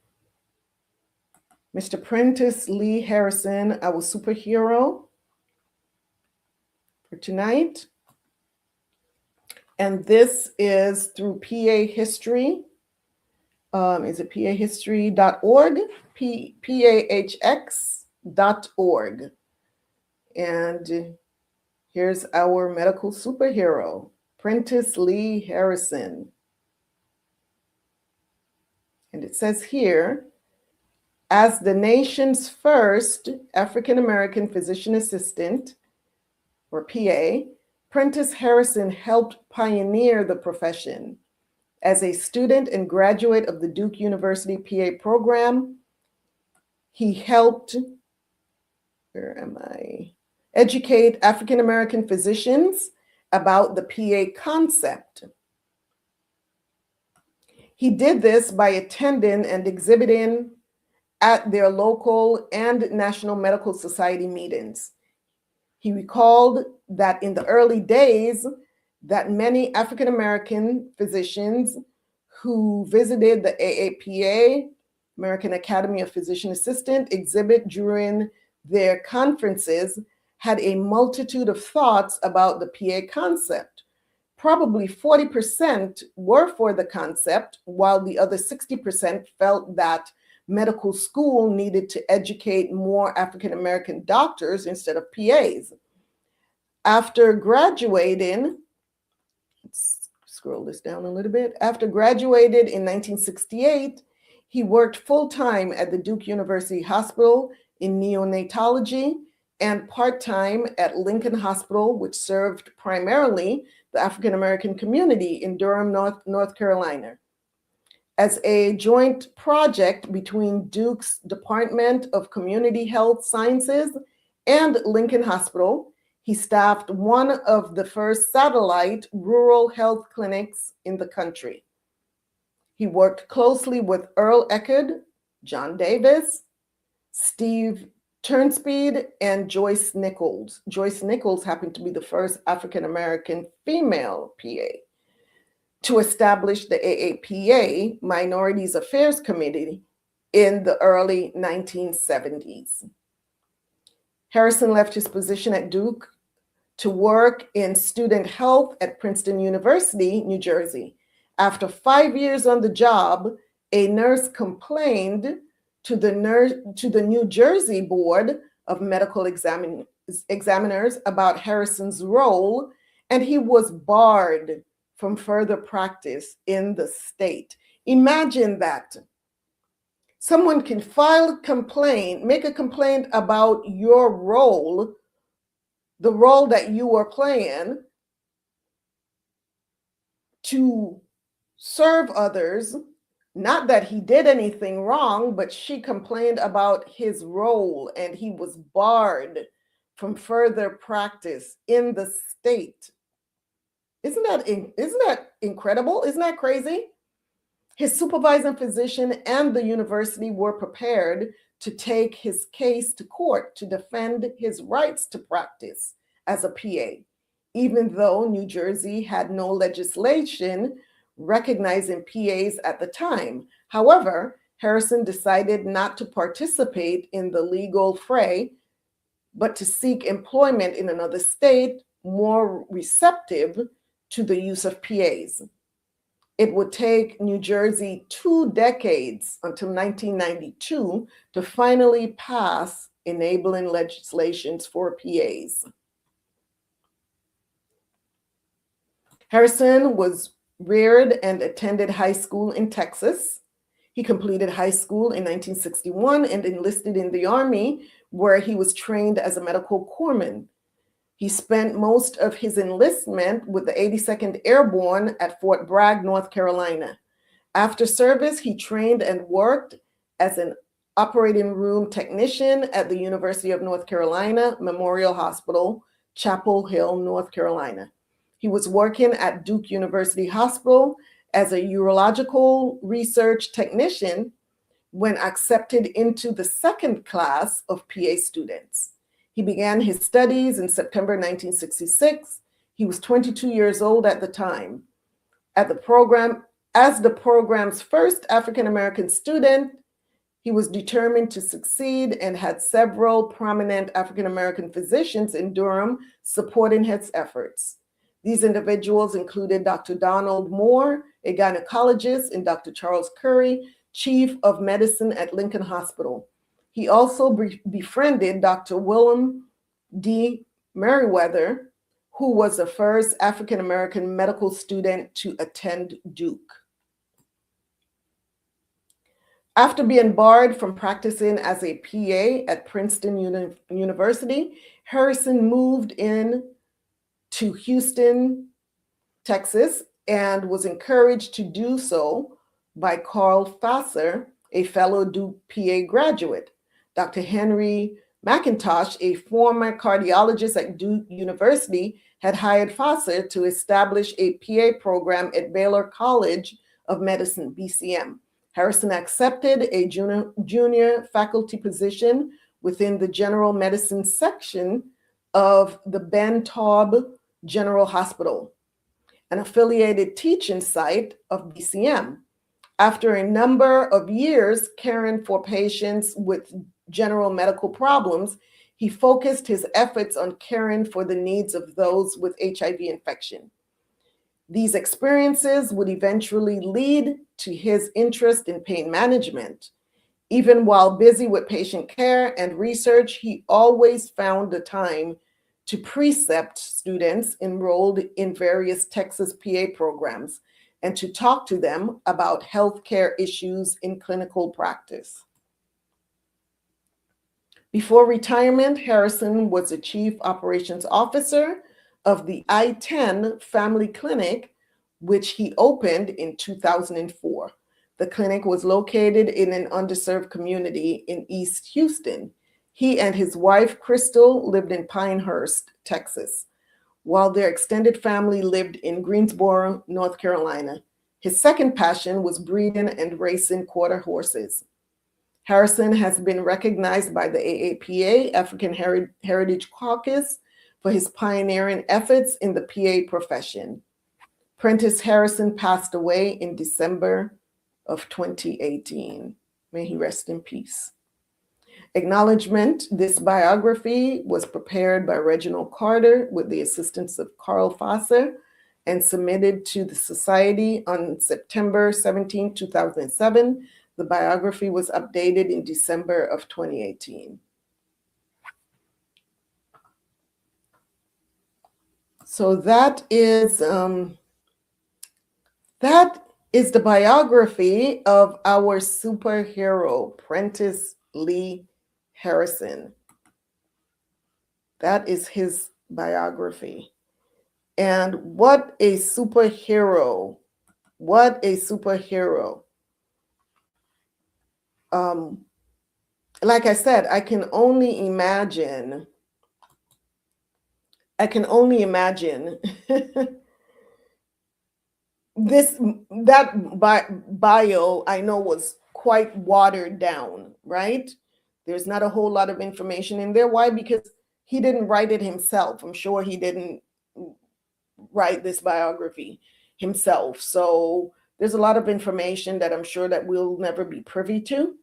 Prentiss Lee Harrison, our superhero for tonight. And this is through PA History. Is it pahistory.org? PAHX.org. And here's our medical superhero, Prentiss Lee Harrison. And it says here, as the nation's first African-American physician assistant, or PA, Prentiss Harrison helped pioneer the profession. As a student and graduate of the Duke University PA program, he helped, educate African-American physicians about the PA concept. He did this by attending and exhibiting at their local and National Medical Society meetings. He recalled that in the early days, that many African-American physicians who visited the AAPA, American Academy of Physician Assistant, exhibit during their conferences had a multitude of thoughts about the PA concept. Probably 40% were for the concept, while the other 60% felt that medical school needed to educate more African American doctors instead of PAs. After graduating, let's scroll this down a little bit. After graduated in 1968, he worked full-time at the Duke University Hospital in neonatology and part-time at Lincoln Hospital, which served primarily the African American community in Durham, North Carolina. As a joint project between Duke's Department of Community Health Sciences and Lincoln Hospital, he staffed one of the first satellite rural health clinics in the country. He worked closely with Earl Eckerd, John Davis, Steve Turnspeed, and Joyce Nichols. Joyce Nichols happened to be the first African American female PA to establish the AAPA, Minorities Affairs Committee, in the early 1970s. Harrison left his position at Duke to work in student health at Princeton University, New Jersey. After 5 years on the job, a nurse complained to the New Jersey Board of Medical Examiners about Harrison's role, and he was barred from further practice in the state. Imagine that. Someone can file a complaint, make a complaint about your role, the role that you are playing to serve others. Not that he did anything wrong, but she complained about his role and he was barred from further practice in the state. Isn't that incredible? Isn't that crazy? His supervising physician and the university were prepared to take his case to court to defend his rights to practice as a PA, even though New Jersey had no legislation recognizing PAs at the time. However, Harrison decided not to participate in the legal fray, but to seek employment in another state more receptive to the use of PAs. It would take New Jersey 2 decades until 1992 to finally pass enabling legislations for PAs. Harrison was reared and attended high school in Texas. He completed high school in 1961 and enlisted in the Army, where he was trained as a medical corpsman. He spent most of his enlistment with the 82nd Airborne at Fort Bragg, North Carolina. After service, he trained and worked as an operating room technician at the University of North Carolina Memorial Hospital, Chapel Hill, North Carolina. He was working at Duke University Hospital as a urological research technician when accepted into the second class of PA students. He began his studies in September 1966. He was 22 years old at the time. As the program's first African-American student, he was determined to succeed and had several prominent African-American physicians in Durham supporting his efforts. These individuals included Dr. Donald Moore, a gynecologist, and Dr. Charles Curry, chief of medicine at Lincoln Hospital. He also befriended Dr. William D. Meriwether, who was the first African-American medical student to attend Duke. After being barred from practicing as a PA at Princeton University, Harrison moved in to Houston, Texas, and was encouraged to do so by Carl Fasser, a fellow Duke PA graduate. Dr. Henry McIntosh, a former cardiologist at Duke University, had hired Fasser to establish a PA program at Baylor College of Medicine, BCM. Harrison accepted a junior faculty position within the general medicine section of the Ben Taub General Hospital, an affiliated teaching site of BCM. After a number of years caring for patients with general medical problems, he focused his efforts on caring for the needs of those with HIV infection. These experiences would eventually lead to his interest in pain management. Even while busy with patient care and research, he always found the time to precept students enrolled in various Texas PA programs and to talk to them about healthcare issues in clinical practice. Before retirement, Harrison was the Chief Operations Officer of the I-10 Family Clinic, which he opened in 2004. The clinic was located in an underserved community in East Houston. He and his wife, Crystal, lived in Pinehurst, Texas, while their extended family lived in Greensboro, North Carolina. His second passion was breeding and racing quarter horses. Harrison has been recognized by the AAPA, African Heritage Caucus, for his pioneering efforts in the PA profession. Prentiss Harrison passed away in December of 2018. May he rest in peace. Acknowledgement: this biography was prepared by Reginald Carter with the assistance of Carl Fasser and submitted to the Society on September 17, 2007. The biography was updated in December of 2018. So that is the biography of our superhero, Prentiss Lee Harrison. That is his biography. And what a superhero. What a superhero. Like I said, I can only imagine that bio, I know, was quite watered down, right? There's not a whole lot of information in there. Why? Because he didn't write it himself. I'm sure he didn't write this biography himself. So there's a lot of information that I'm sure that we'll never be privy to.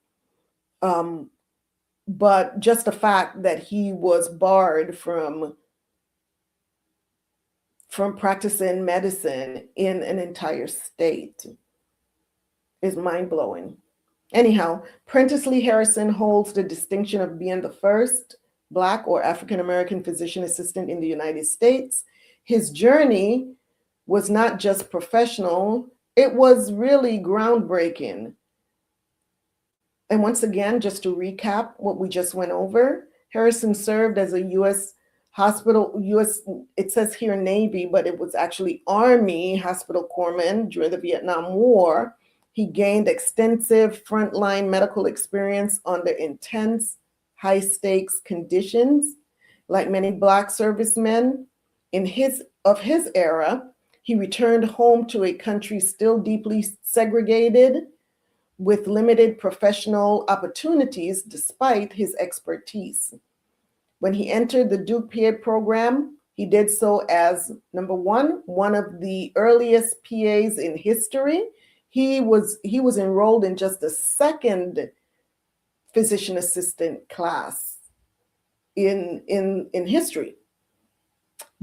But just the fact that he was barred from practicing medicine in an entire state is mind-blowing. Anyhow, Prentiss Lee Harrison holds the distinction of being the first Black or African-American physician assistant in the United States. His journey was not just professional, it was really groundbreaking. And once again, just to recap what we just went over, Harrison served as a U.S. it says here Navy, but it was actually Army hospital corpsman during the Vietnam War. He gained extensive frontline medical experience under intense, high-stakes conditions. Like many Black servicemen of his era, he returned home to a country still deeply segregated, with limited professional opportunities despite his expertise. When he entered the Duke PA program, he did so as, number one of the earliest PAs in history. He was enrolled in just the second physician assistant class in history.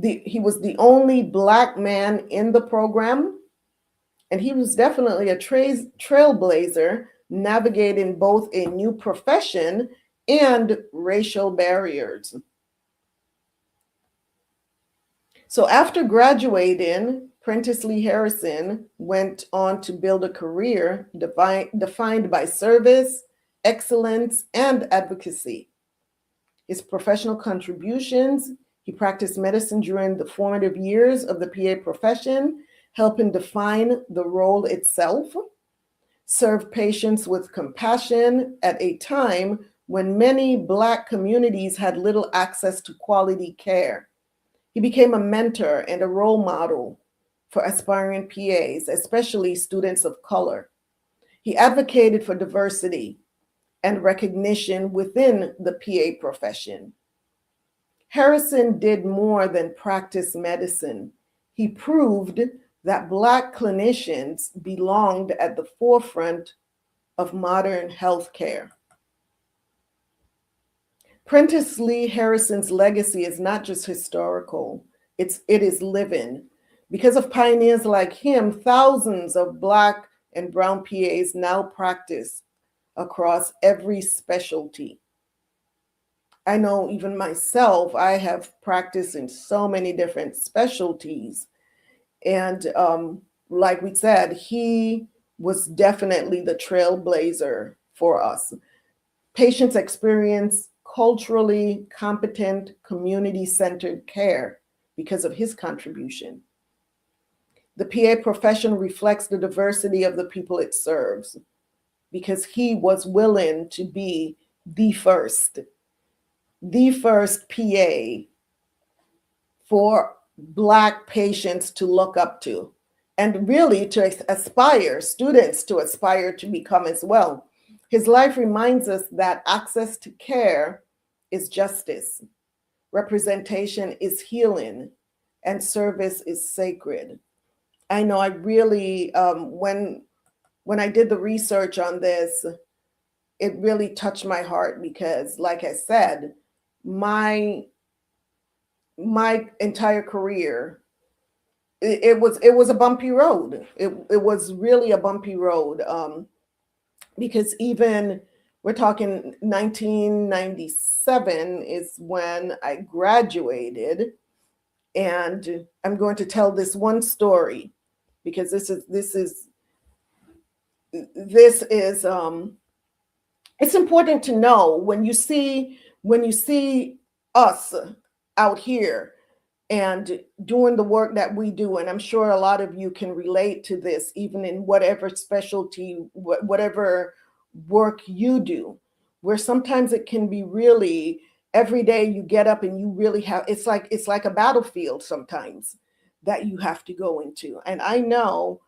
He was the only Black man in the program, and he was definitely a trailblazer, navigating both a new profession and racial barriers. So after graduating, Prentiss Lee Harrison went on to build a career defined by service, excellence, and advocacy. His professional contributions: he practiced medicine during the formative years of the PA profession, helping define the role itself, served patients with compassion at a time when many Black communities had little access to quality care. He became a mentor and a role model for aspiring PAs, especially students of color. He advocated for diversity and recognition within the PA profession. Harrison did more than practice medicine. He proved that Black clinicians belonged at the forefront of modern healthcare. Prentiss Lee Harrison's legacy is not just historical, it is living. Because of pioneers like him, thousands of Black and brown PAs now practice across every specialty. I know even myself, I have practiced in so many different specialties. And like we said, he was definitely the trailblazer for us. Patients experience culturally competent, community-centered care because of his contribution. The PA profession reflects the diversity of the people it serves because he was willing to be the first PA for Black patients to look up to, and really to aspire, students to aspire to become as well. His life reminds us that access to care is justice, representation is healing, and service is sacred. I know I really, when I did the research on this, it really touched my heart because, like I said, my entire career, it was a bumpy road. It was really a bumpy road, because even we're talking 1997 is when I graduated, and I'm going to tell this one story because this is it's important to know when you see us out here and doing the work that we do, and I'm sure a lot of you can relate to this, even in whatever specialty, whatever work you do, where sometimes it can be really every day you get up and you really have, it's like a battlefield sometimes that you have to go into. And I know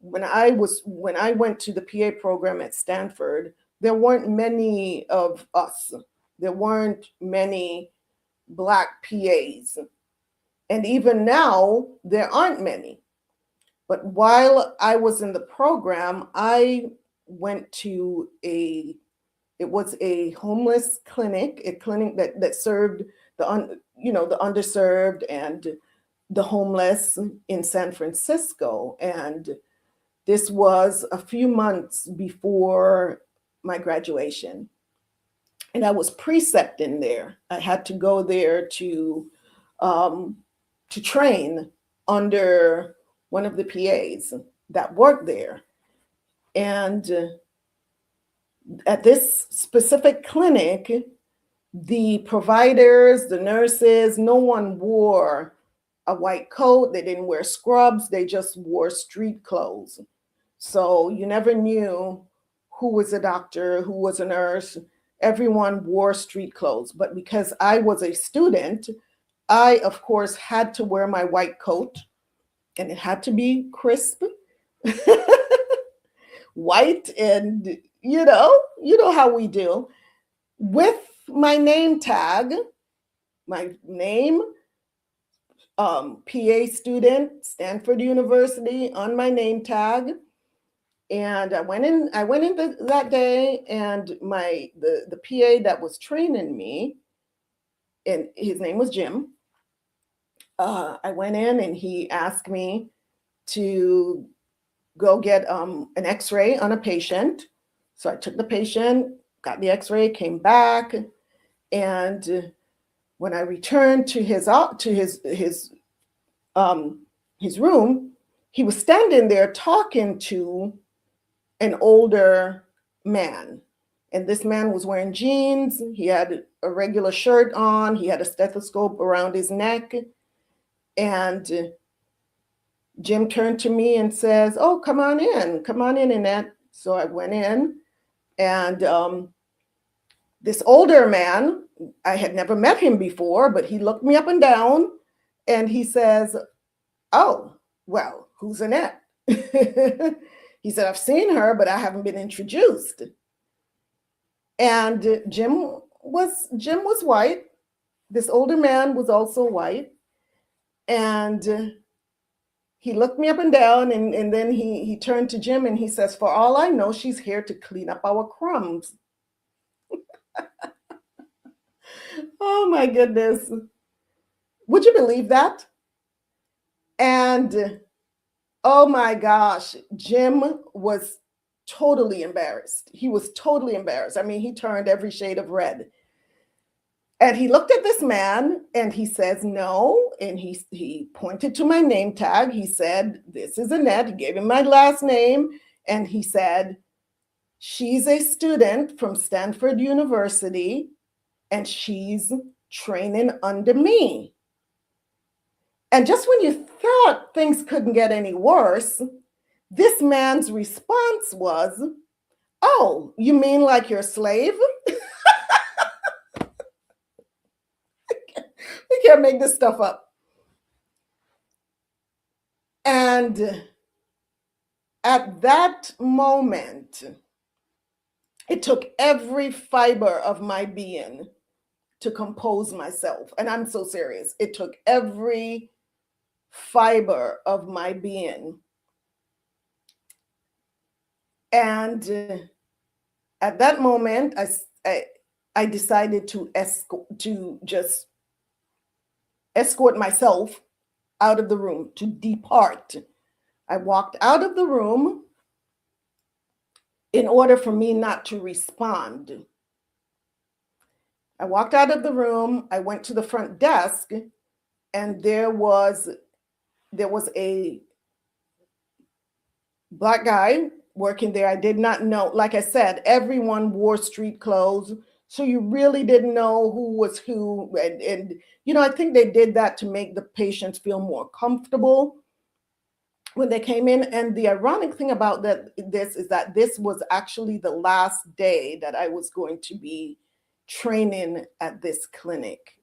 when I went to the PA program at Stanford, there weren't many of us. There weren't many Black PAs. And even now, there aren't many. But while I was in the program, I went to it was a homeless clinic, a clinic that served the underserved and the homeless in San Francisco. And this was a few months before my graduation. And I was precepting there. I had to go there to train under one of the PAs that worked there. And at this specific clinic, the providers, the nurses, no one wore a white coat. They didn't wear scrubs. They just wore street clothes. So you never knew who was a doctor, who was a nurse. Everyone wore street clothes. But because I was a student, I, of course, had to wear my white coat, and it had to be crisp, white, and you know how we do, with my name tag, my name, PA student, Stanford University, on my name tag. And I went in that day, and the PA that was training me, and his name was Jim. I went in and he asked me to go get an x-ray on a patient. So I took the patient, got the x-ray, came back, and when I returned to his room, he was standing there talking to an older man. And this man was wearing jeans. He had a regular shirt on. He had a stethoscope around his neck. And Jim turned to me and says, "Oh, come on in, Annette." So I went in, and this older man, I had never met him before, but he looked me up and down, and he says, "Oh, well, who's Annette?" He said, "I've seen her, but I haven't been introduced." And Jim was white. This older man was also white. And he looked me up and down, and then he turned to Jim and he says, "For all I know, she's here to clean up our crumbs." Oh my goodness. Would you believe that? And oh my gosh, Jim was totally embarrassed. He was totally embarrassed. I mean, he turned every shade of red. And he looked at this man and he says, no. And he pointed to my name tag. He said, this is Annette. He gave him my last name. And he said, she's a student from Stanford University and she's training under me. And just when you thought things couldn't get any worse, this man's response was, oh, you mean like you're a slave? We can't make this stuff up. And at that moment, it took every fiber of my being to compose myself. And I'm so serious. It took every fiber of my being. And at that moment, I decided to just escort myself out of the room, to depart. I walked out of the room in order for me not to respond. I walked out of the room, I went to the front desk, and there was a Black guy working there. I did not know. Like I said, everyone wore street clothes, so you really didn't know who was who. And I think they did that to make the patients feel more comfortable when they came in. And the ironic thing about this is that this was actually the last day that I was going to be training at this clinic.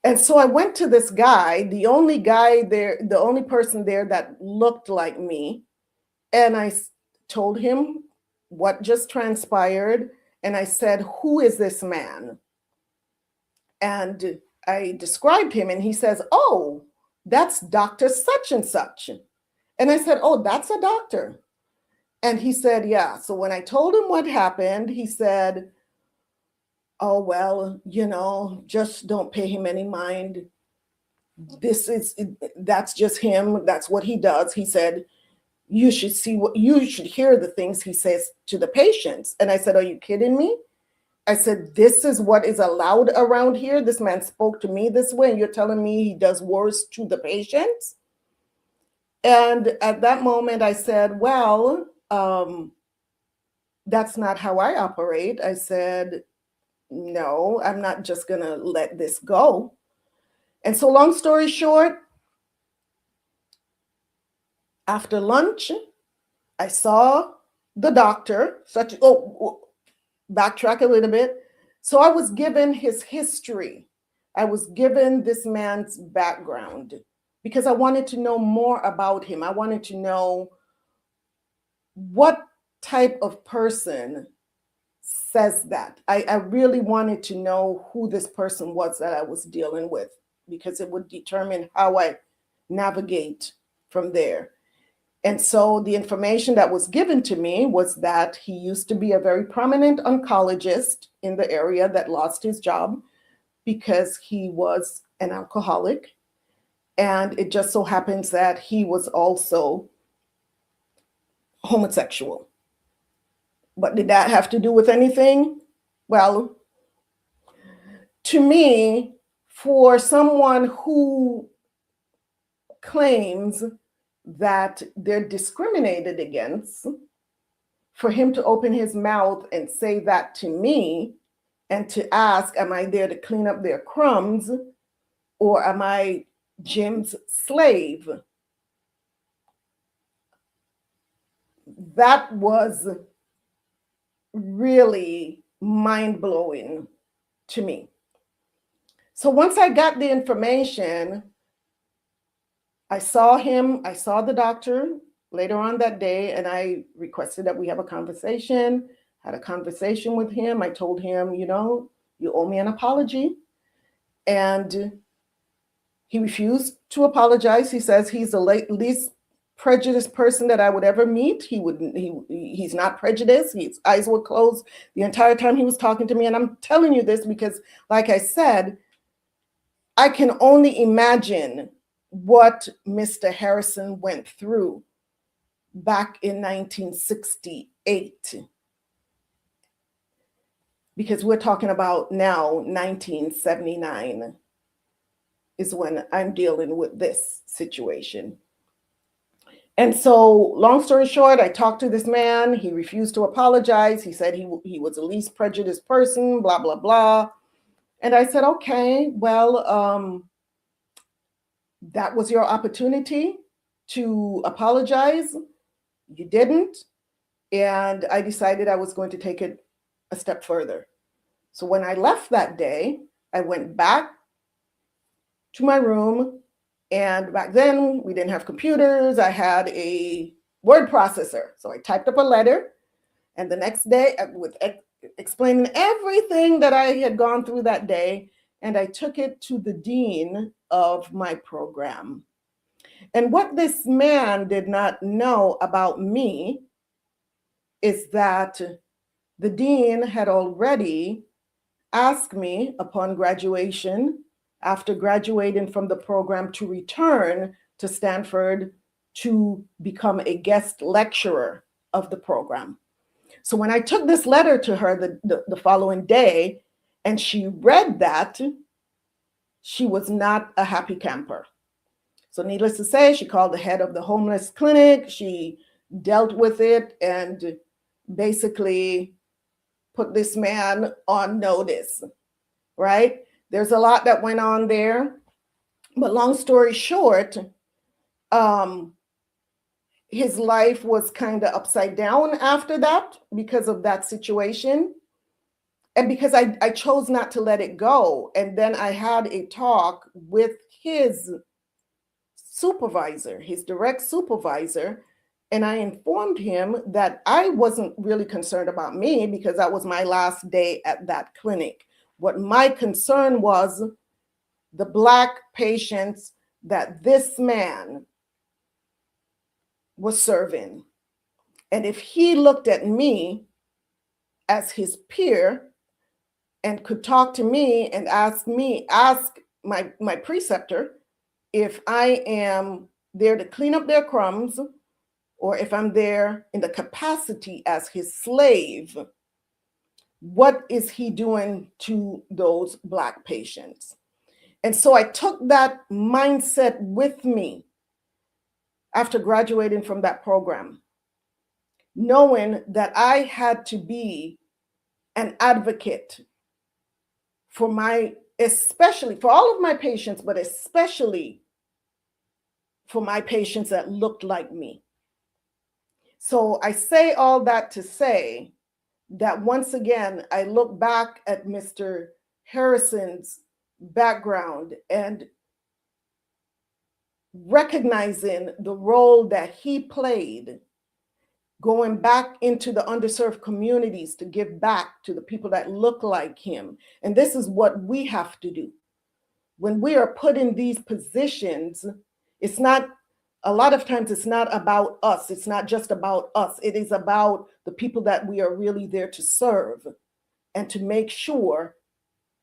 And so I went to this guy, the only person there that looked like me. And I told him what just transpired. And I said, who is this man? And I described him and he says, oh, that's Dr. Such and Such. And I said, oh, that's a doctor. And he said, yeah. So when I told him what happened, he said, oh, well, just don't pay him any mind. That's just him. That's what he does. He said, you should hear the things he says to the patients. And I said, are you kidding me? I said, this is what is allowed around here. This man spoke to me this way, and you're telling me he does worse to the patients? And at that moment, I said, well, that's not how I operate. I said, no, I'm not just going to let this go. And so long story short, after lunch, I saw the doctor, backtrack a little bit. So I was given his history. I was given this man's background because I wanted to know more about him. I wanted to know what type of person says that. I really wanted to know who this person was that I was dealing with, because it would determine how I navigate from there. And so the information that was given to me was that he used to be a very prominent oncologist in the area that lost his job because he was an alcoholic. And it just so happens that he was also homosexual. But did that have to do with anything? Well, to me, for someone who claims that they're discriminated against, for him to open his mouth and say that to me and to ask, am I there to clean up their crumbs or am I Jim's slave? That was really mind-blowing to me. So once I got the information, I saw him, I saw the doctor later on that day, and I requested that we have a conversation, had a conversation with him. I told him, you owe me an apology. And he refused to apologize. He says he's the least prejudiced person that I would ever meet. He's not prejudiced. His eyes were closed the entire time he was talking to me. And I'm telling you this because, like I said, I can only imagine what Mr. Harrison went through back in 1968. Because we're talking about now 1979 is when I'm dealing with this situation. And so, long story short, I talked to this man. He refused to apologize. He said he was the least prejudiced person, blah, blah, blah. And I said, okay, well, that was your opportunity to apologize. You didn't. And I decided I was going to take it a step further. So when I left that day, I went back to my room. And back then, we didn't have computers. I had a word processor. So I typed up a letter. And the next day, with explaining everything that I had gone through that day, and I took it to the dean of my program. And what this man did not know about me is that the dean had already asked me upon graduation, after graduating from the program, to return to Stanford to become a guest lecturer of the program. So when I took this letter to her the following day, and she read that, she was not a happy camper. So needless to say, she called the head of the homeless clinic. She dealt with it and basically put this man on notice, right? There's a lot that went on there. But long story short, his life was kind of upside down after that because of that situation. And because I chose not to let it go. And then I had a talk with his supervisor, his direct supervisor, and I informed him that I wasn't really concerned about me because that was my last day at that clinic. What my concern was the Black patients that this man was serving. And if he looked at me as his peer and could talk to me and ask my preceptor if I am there to clean up their crumbs or if I'm there in the capacity as his slave, what is he doing to those Black patients? And so I took that mindset with me after graduating from that program, knowing that I had to be an advocate for especially for all of my patients, but especially for my patients that looked like me. So I say all that to say that once again, I look back at Mr. Harrison's background and recognizing the role that he played, going back into the underserved communities to give back to the people that look like him. And this is what we have to do. When we are put in these positions, it's not, a lot of times it's not about us. It's not just about us. It is about the people that we are really there to serve and to make sure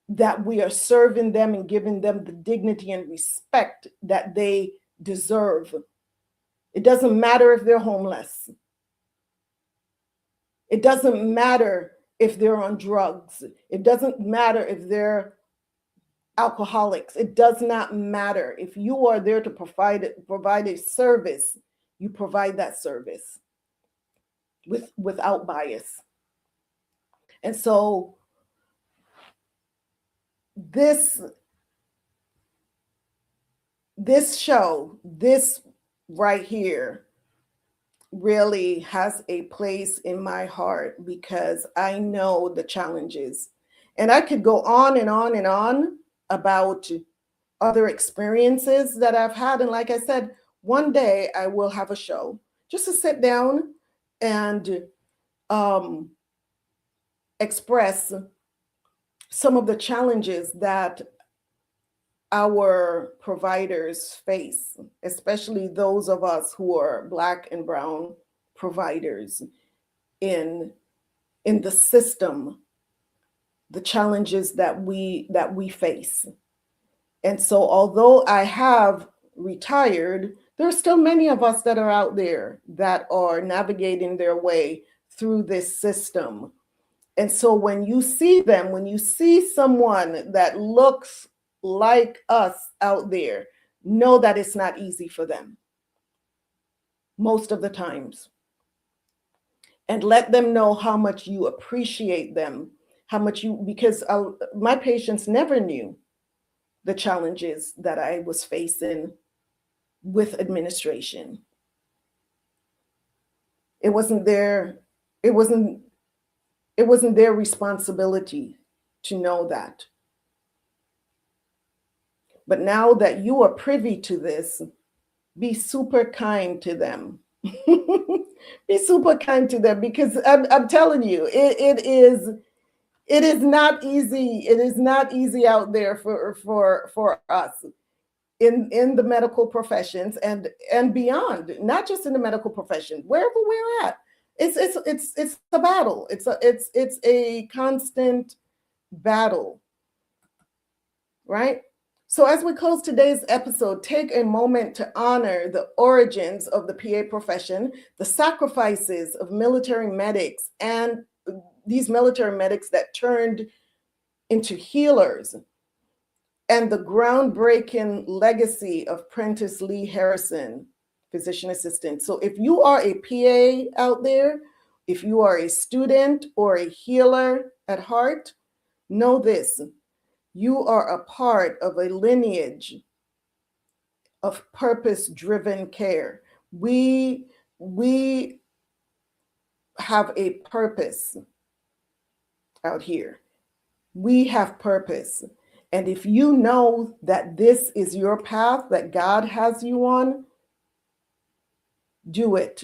that we are serving them and giving them the dignity and respect that they deserve. It doesn't matter if they're homeless. It doesn't matter if they're on drugs. It doesn't matter if they're alcoholics. It does not matter. If you are there to provide a service, you provide that service without bias. And so this show, this right here, really has a place in my heart because I know the challenges. And I could go on and on and on about other experiences that I've had. And like I said, one day I will have a show just to sit down and express some of the challenges that our providers face, especially those of us who are Black and brown providers in the system, the challenges that we face. And so although I have retired, there are still many of us that are out there that are navigating their way through this system. And so when you see them, when you see someone that looks like us out there, know that it's not easy for them most of the times. And let them know how much you appreciate them, how much you, because my patients never knew the challenges that I was facing with administration. It wasn't their responsibility to know that. But now that you are privy to this, be super kind to them. Be super kind to them, because I'm telling you, it is not easy. It is not easy out there for us in the medical professions and beyond, not just in the medical profession, wherever we're at. It's a battle. It's a constant battle, right? So as we close today's episode, take a moment to honor the origins of the PA profession, the sacrifices of military medics, and these military medics that turned into healers, and the groundbreaking legacy of Prentiss Lee Harrison, physician assistant. So if you are a PA out there, if you are a student or a healer at heart, know this: you are a part of a lineage of purpose-driven care. We have a purpose out here. We have purpose. And if you know that this is your path that God has you on, do it.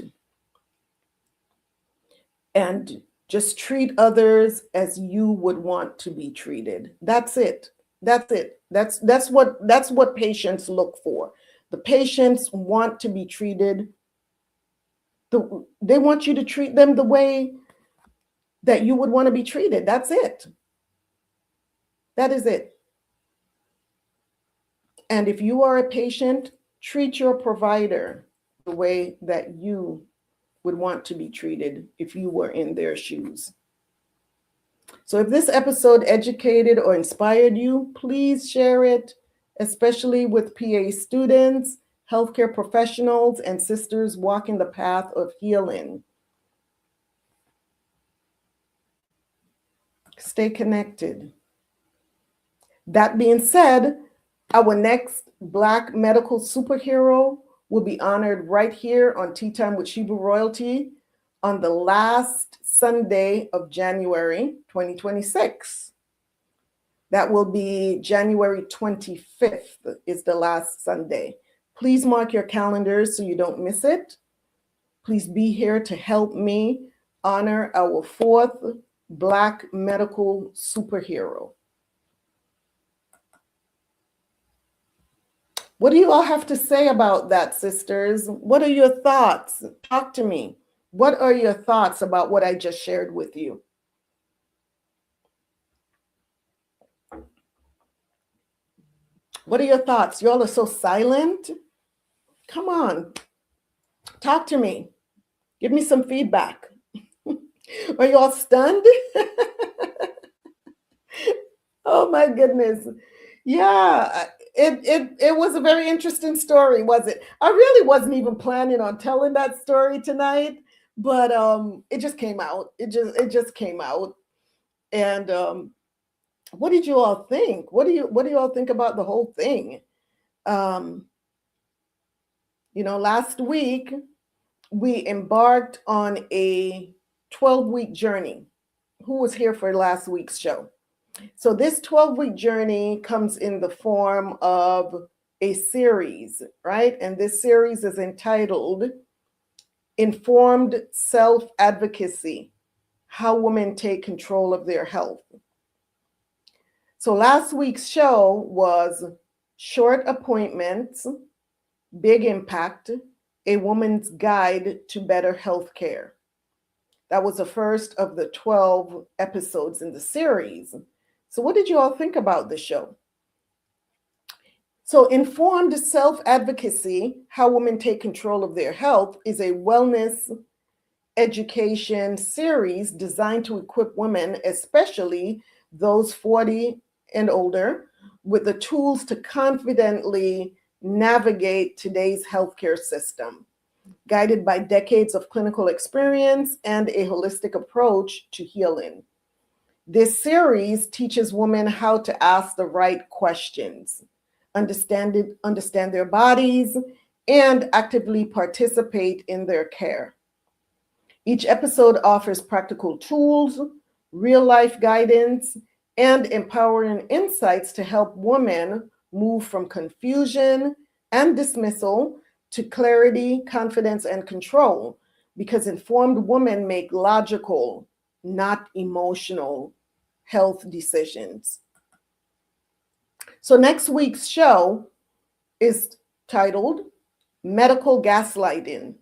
And just treat others as you would want to be treated. That's it. That's it. That's what patients look for. The patients want to be treated. They want you to treat them the way that you would want to be treated. That's it. That is it. And if you are a patient, treat your provider the way that you would want to be treated if you were in their shoes. So if this episode educated or inspired you, please share it, especially with PA students, healthcare professionals, and sisters walking the path of healing. Stay connected. That being said, our next Black medical superhero will be honored right here on Tea Time with Shebrews Royalty on the last Sunday of January 2026. That will be January 25th is the last Sunday. Please mark your calendars so you don't miss it. Please be here to help me honor our fourth Black medical superhero. What do you all have to say about that, sisters? What are your thoughts? Talk to me. What are your thoughts about what I just shared with you? What are your thoughts? Y'all are so silent. Come on. Talk to me. Give me some feedback. Are you all stunned? Oh my goodness. Yeah, it was a very interesting story, was it? I really wasn't even planning on telling that story tonight, but it just came out. It just came out. And what did you all think? What do you all think about the whole thing? Last week we embarked on a 12-week journey. Who was here for last week's show? So this 12-week journey comes in the form of a series, right? And this series is entitled Informed Self-Advocacy: How Women Take Control of Their Health. So last week's show was Short Appointments, Big Impact: A Woman's Guide to Better Health Care. That was the first of the 12 episodes in the series. So what did you all think about the show? So informed self-advocacy, how women take control of their health, is a wellness education series designed to equip women, especially those 40 and older, with the tools to confidently navigate today's healthcare system, guided by decades of clinical experience and a holistic approach to healing. This series teaches women how to ask the right questions, understand their bodies, and actively participate in their care. Each episode offers practical tools, real-life guidance, and empowering insights to help women move from confusion and dismissal to clarity, confidence, and control, because informed women make logical, not emotional, health decisions. So next week's show is titled Medical Gaslighting,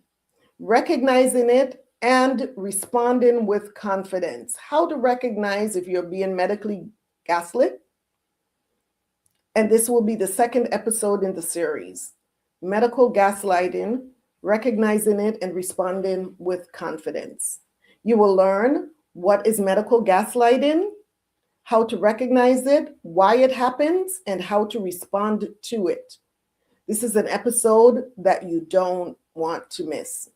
Recognizing It and Responding with Confidence. How to recognize if you're being medically gaslit. And this will be the second episode in the series. Medical Gaslighting, Recognizing It and Responding with Confidence. You will learn what is medical gaslighting, how to recognize it, why it happens, and how to respond to it. This is an episode that you don't want to miss.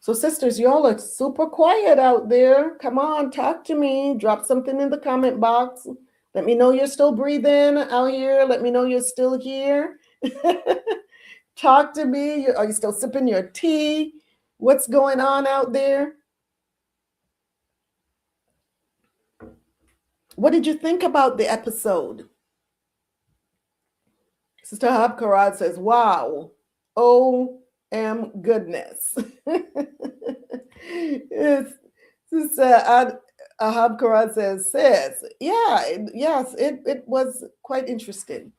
So sisters, y'all are super quiet out there. Come on, talk to me. Drop something in the comment box. Let me know you're still breathing out here. Let me know you're still here. Talk to me. Are you still sipping your tea? What's going on out there? What did you think about the episode? Sister Habkarad says, wow, OM goodness. Sister Habkarad says, yes, it was quite interesting.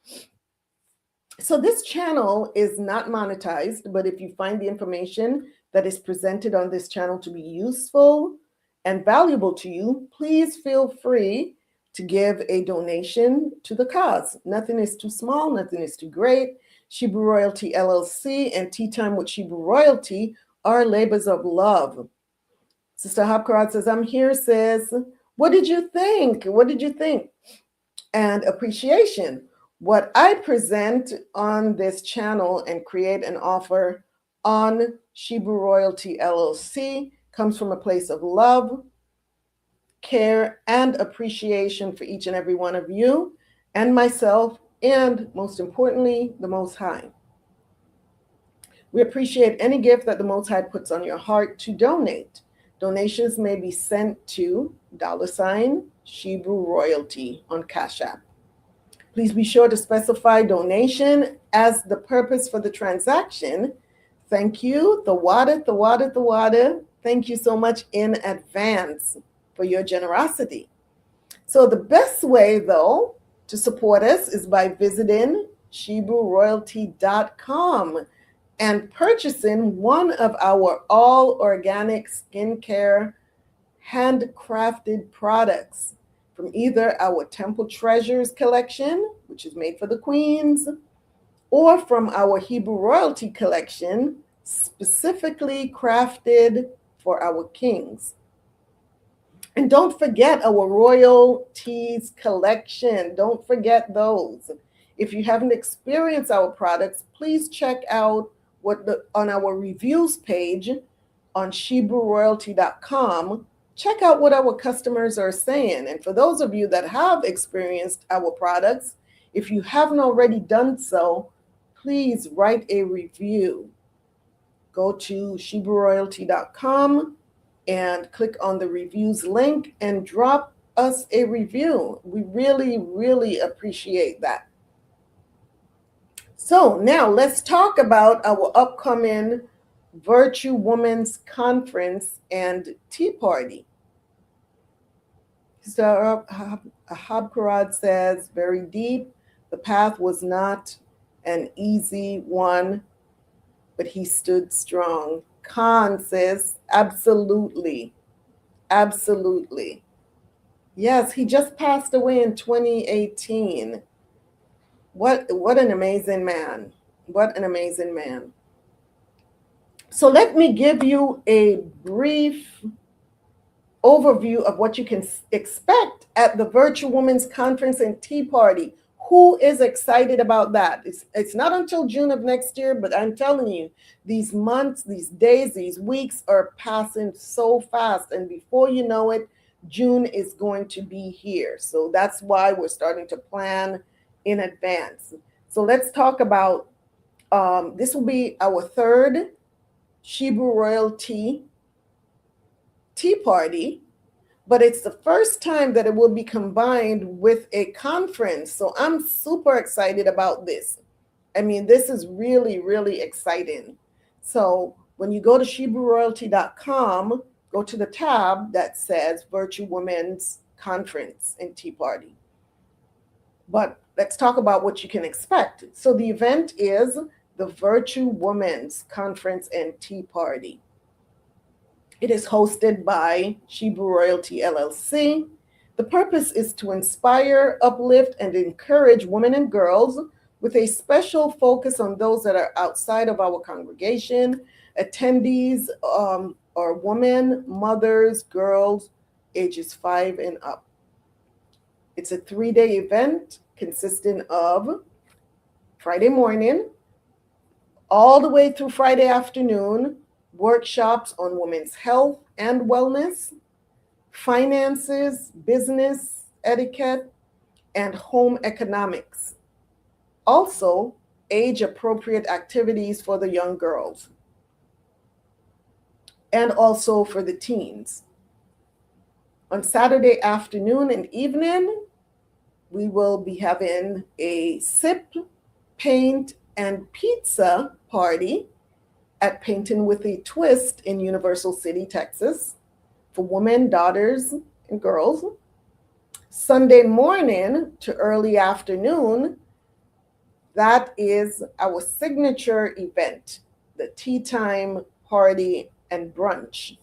So this channel is not monetized, but if you find the information that is presented on this channel to be useful and valuable to you, please feel free to give a donation to the cause. Nothing is too small, nothing is too great. Shebrew Royalty LLC and Tea Time with Shebrew Royalty are labors of love. Sister Hopkarad says, I'm here, sis. What did you think? What did you think? And appreciation. What I present on this channel and create and offer on Shebrew Royalty LLC comes from a place of love, care, and appreciation for each and every one of you and myself, and most importantly, the Most High. We appreciate any gift that the Most High puts on your heart to donate. Donations may be sent to $Shebrew Royalty on Cash App. Please be sure to specify donation as the purpose for the transaction. Thank you, the water. Thank you so much in advance for your generosity. So the best way, though, to support us is by visiting ShebrewRoyalty.com and purchasing one of our all-organic skincare handcrafted products from either our Temple Treasures collection, which is made for the queens, or from our Hebrew Royalty collection, specifically crafted for our kings. And don't forget our Royal Teas collection. Don't forget those. If you haven't experienced our products, please check out on our reviews page on ShebrewRoyalty.com. Check out what our customers are saying. And for those of you that have experienced our products, if you haven't already done so, please write a review. Go to ShebrewRoyalty.com and click on the reviews link and drop us a review. We really, really appreciate that. So now let's talk about our upcoming Virtue Women's Conference and Tea Party. So Habkarad says, very deep. The path was not an easy one, but he stood strong. Khan says, absolutely. Yes, he just passed away in 2018. What an amazing man. What an amazing man. So let me give you a brief overview of what you can expect at the Virtual Women's Conference and Tea Party. Who is excited about that? It's not until June of next year, but I'm telling you, these months, these days, these weeks are passing so fast. And before you know it, June is going to be here. So that's why we're starting to plan in advance. So let's talk about, this will be our third Shebrews Royalty Tea Party, but it's the first time that it will be combined with a conference. So I'm super excited about this. I mean, this is really, really exciting. So when you go to ShebrewRoyalty.com, go to the tab that says Virtual Women's Conference and Tea Party. But let's talk about what you can expect. So the event is the Virtual Women's Conference and Tea Party. It is hosted by Shebrews Royalty LLC. The purpose is to inspire, uplift, and encourage women and girls with a special focus on those that are outside of our congregation. Attendees are women, mothers, girls, ages 5 and up. It's a 3-day event consisting of Friday morning all the way through Friday afternoon, workshops on women's health and wellness, finances, business etiquette, and home economics. Also, age-appropriate activities for the young girls and also for the teens. On Saturday afternoon and evening, we will be having a sip, paint, and pizza party at Painting with a Twist in Universal City, Texas, for women, daughters, and girls. Sunday morning to early afternoon, that is our signature event, the tea time party and brunch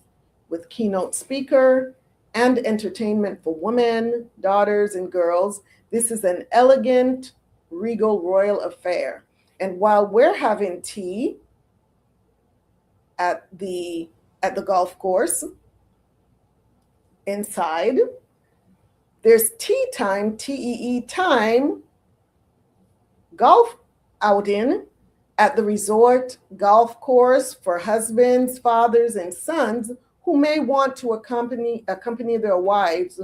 with keynote speaker and entertainment for women, daughters, and girls. This is an elegant, regal, royal affair. And while we're having tea at the golf course inside, there's tea time, TEE time, golf outing at the resort golf course for husbands, fathers, and sons who may want to accompany their wives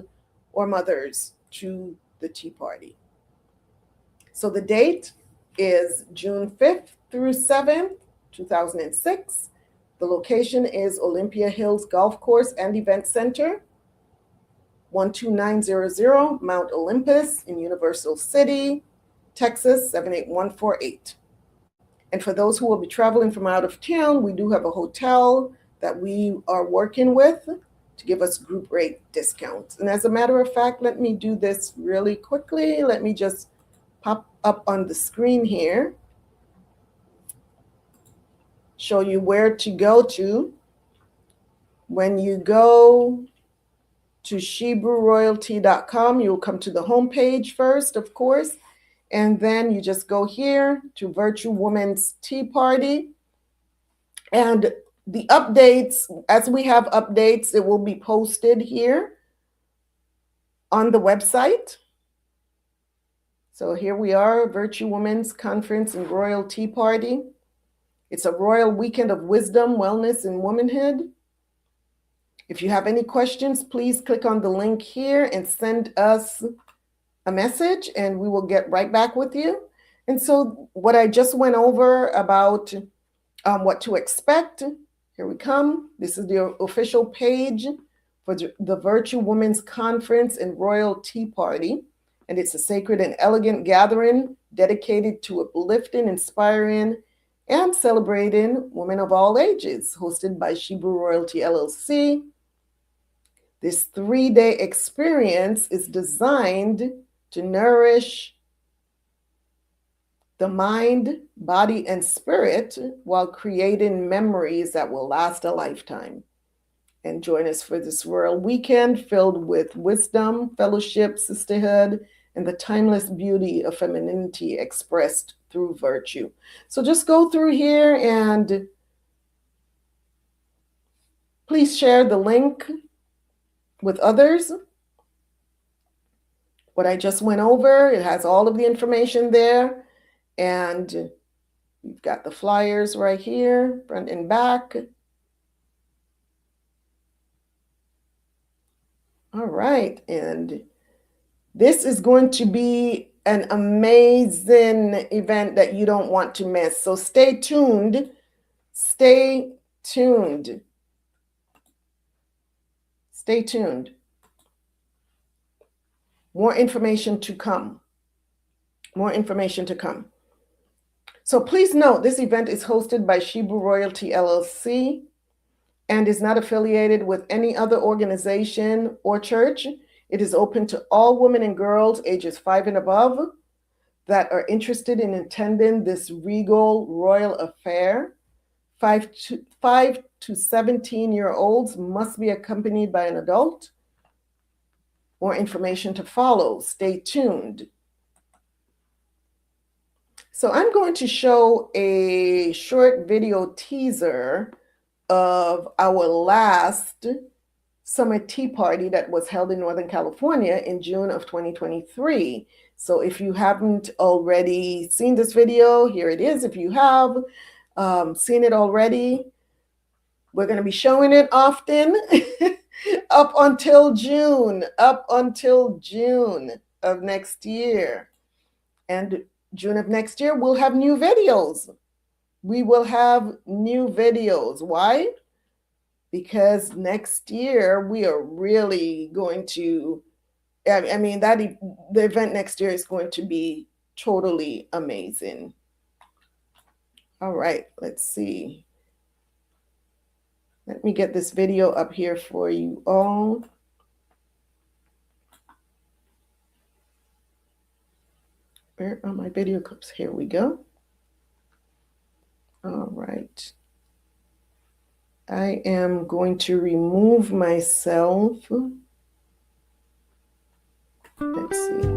or mothers to the tea party. So the date is June 5th through 7th, 2006. The location is Olympia Hills Golf Course and Event Center, 12900 Mount Olympus in Universal City, Texas, 78148. And for those who will be traveling from out of town, we do have a hotel that we are working with to give us group rate discounts. And as a matter of fact, let me do this really quickly. Let me just pop up on the screen here, show you where to go to. When you go to ShebrewRoyalty.com, you'll come to the homepage first, of course, and then you just go here to Virtual Women's Tea Party. And the updates, as we have updates, it will be posted here on the website. So here we are, Virtual Women's Conference and Royal Tea Party. It's a royal weekend of wisdom, wellness, and womanhood. If you have any questions, please click on the link here and send us a message and we will get right back with you. And so what I just went over about what to expect, here we come. This is the official page for the Virtual Women's Conference and Royal Tea Party. And it's a sacred and elegant gathering dedicated to uplifting, inspiring, and celebrating women of all ages, hosted by Shebrews Royalty LLC. This 3-day experience is designed to nourish the mind, body, and spirit while creating memories that will last a lifetime. And join us for this royal weekend filled with wisdom, fellowship, sisterhood, and the timeless beauty of femininity expressed through virtue. So just go through here and please share the link with others. What I just went over, it has all of the information there, and you've got the flyers right here, front and back. All right, and this is going to be an amazing event that you don't want to miss. So stay tuned. Stay tuned. Stay tuned. More information to come. More information to come. So please note, this event is hosted by Shebrews Royalty LLC and is not affiliated with any other organization or church. It is open to all women and girls ages 5 and above that are interested in attending this regal royal affair. 5 to 17-year-olds must be accompanied by an adult. More information to follow. Stay tuned. So I'm going to show a short video teaser of our last summer tea party that was held in Northern California in June of 2023. So if you haven't already seen this video, here it is. If you have seen it already, we're going to be showing it often up until June of next year. And June of next year, we'll have new videos. We will have new videos. Why? Because next year we are really going to, I mean, the event next year is going to be totally amazing. All right, let's see. Let me get this video up here for you all. Where are my video clips? Here we go. All right. I am going to remove myself. Let's see.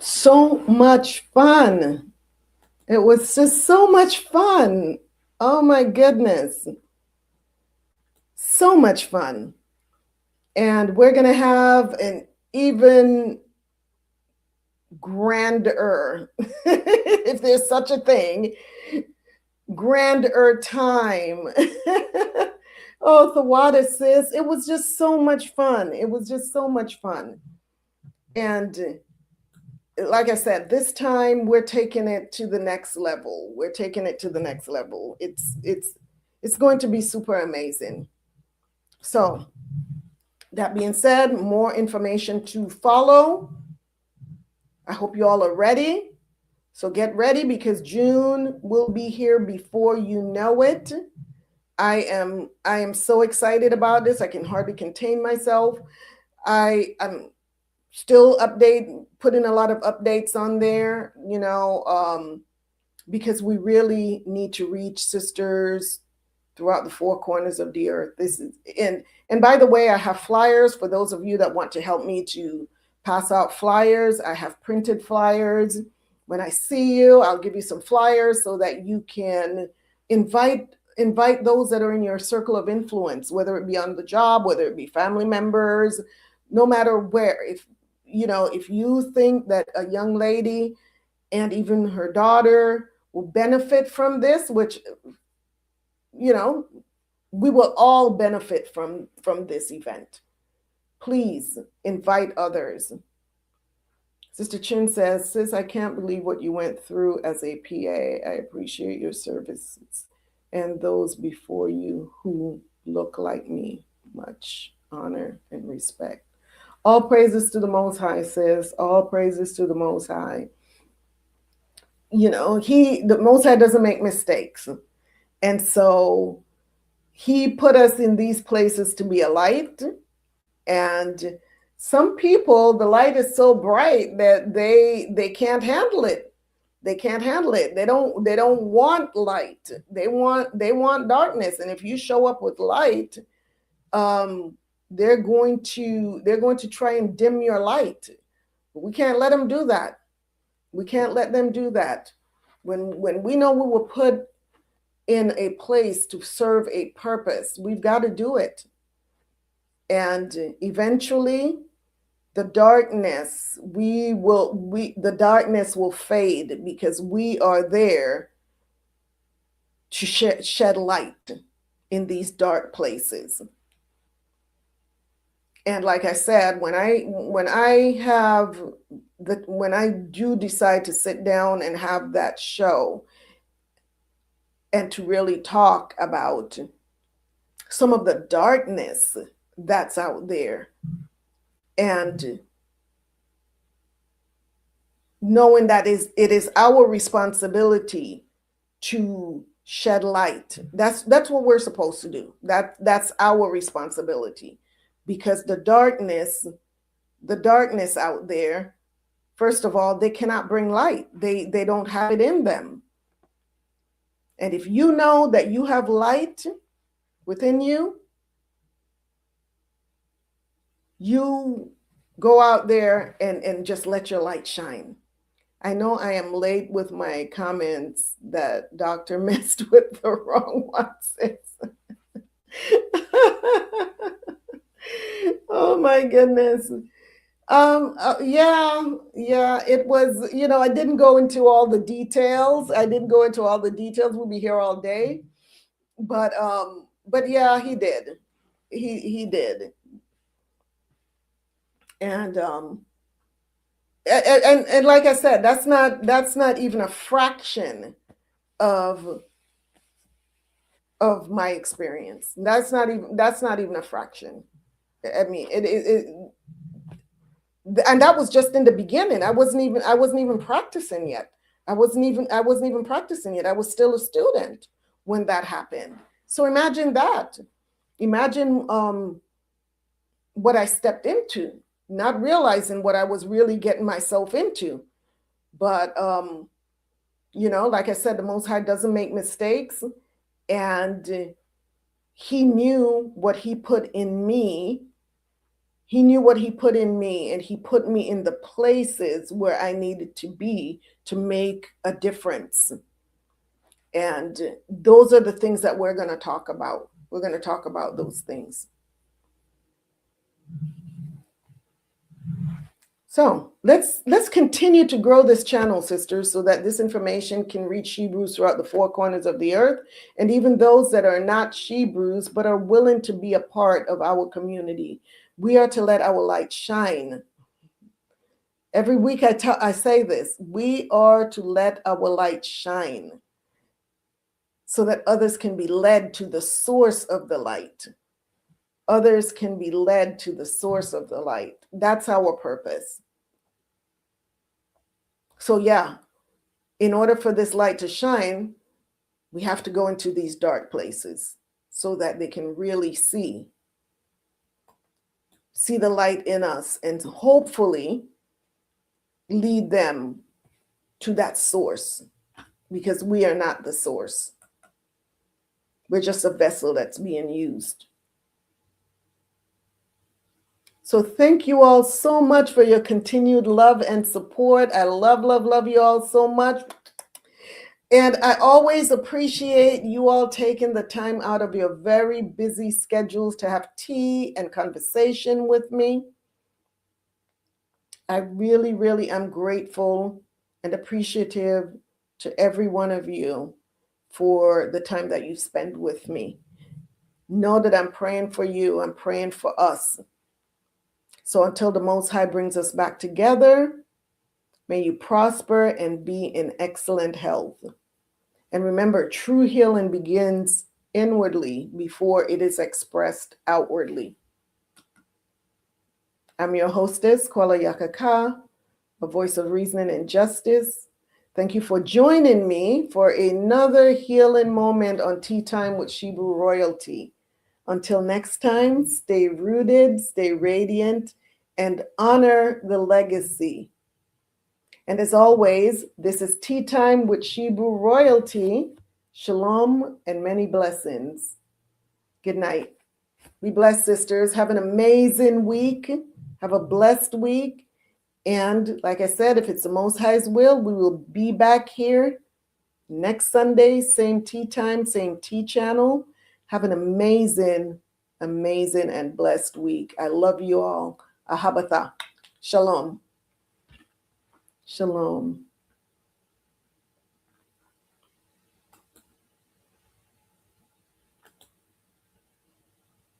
so much fun. It was just so much fun. Oh my goodness. So much fun. And we're going to have an even grander, if there's such a thing, grander time. Oh, Thawada, sis, it was just so much fun. It was just so much fun. And like I said, this time we're taking it to the next level. We're taking it to the next level. It's going to be super amazing. So that being said, more information to follow. I hope you all are ready. So get ready, because June will be here before you know it. I am so excited about this. I can hardly contain myself. I'm still putting a lot of updates on there, because we really need to reach sisters throughout the four corners of the earth. And by the way, I have flyers for those of you that want to help me to pass out flyers. I have printed flyers. When I see you, I'll give you some flyers so that you can invite those that are in your circle of influence, whether it be on the job, whether it be family members, no matter where. If you think that a young lady and even her daughter will benefit from this, which, we will all benefit from this event, please invite others. Sister Chin says, sis, I can't believe what you went through as a PA. I appreciate your services and those before you who look like me. Much honor and respect. All praises to the Most High, sis. All praises to the Most High. The Most High doesn't make mistakes. And so he put us in these places to be a light. And some people, the light is so bright that they can't handle it. They can't handle it. They don't want light. They want darkness. And if you show up with light, they're going to try and dim your light. We can't let them do that. We can't let them do that. When we know we were put in a place to serve a purpose, we've got to do it. And eventually the darkness will fade, because we are there to shed light in these dark places. And like I said, when I do decide to sit down and have that show and to really talk about some of the darkness that's out there, and knowing that it is our responsibility to shed light. That's what we're supposed to do. That's our responsibility, because the darkness out there, first of all, they cannot bring light. They don't have it in them. And if you know that you have light within you, you go out there and just let your light shine. I know I am late with my comments that Dr. messed with the wrong ones. Oh my goodness. Yeah, it was, I didn't go into all the details. We'll be here all day. But yeah, he did. He did. And like I said, that's not even a fraction of my experience. That's not even a fraction. I mean, and that was just in the beginning. I wasn't even practicing yet. I wasn't even practicing yet. I was still a student when that happened. So imagine that. Imagine what I stepped into, not realizing what I was really getting myself into. But like I said, the Most High doesn't make mistakes, and he knew what he put in me He knew what he put in me, and he put me in the places where I needed to be to make a difference. And those are the things that we're going to talk about. We're going to talk about those things. So let's continue to grow this channel, sisters, so that this information can reach Shebrews throughout the four corners of the earth, and even those that are not Shebrews but are willing to be a part of our community. We are to let our light shine. Every week I say this, we are to let our light shine so that others can be led to the source of the light. Others can be led to the source of the light. That's our purpose. So yeah, in order for this light to shine, we have to go into these dark places so that they can really see the light in us, and hopefully lead them to that source, because we are not the source. We're just a vessel that's being used. So thank you all so much for your continued love and support. I love you all so much. And I always appreciate you all taking the time out of your very busy schedules to have tea and conversation with me. I really am grateful and appreciative to every one of you for the time that you spend with me. Know that I'm praying for you. I'm praying for us. So until the Most High brings us back together, may you prosper and be in excellent health. And remember, true healing begins inwardly before it is expressed outwardly. I'm your hostess, Kwala Yakaka, a voice of reasoning and justice. Thank you for joining me for another healing moment on Tea Time with Shebrew Royalty. Until next time, stay rooted, stay radiant, and honor the legacy. And as always, this is Tea Time with Shebrew Royalty. Shalom and many blessings. Good night. Be blessed, sisters. Have an amazing week. Have a blessed week. And like I said, if it's the Most High's will, we will be back here next Sunday, same tea time, same tea channel. Have an amazing and blessed week. I love you all. Ahabatha. Shalom. Shalom.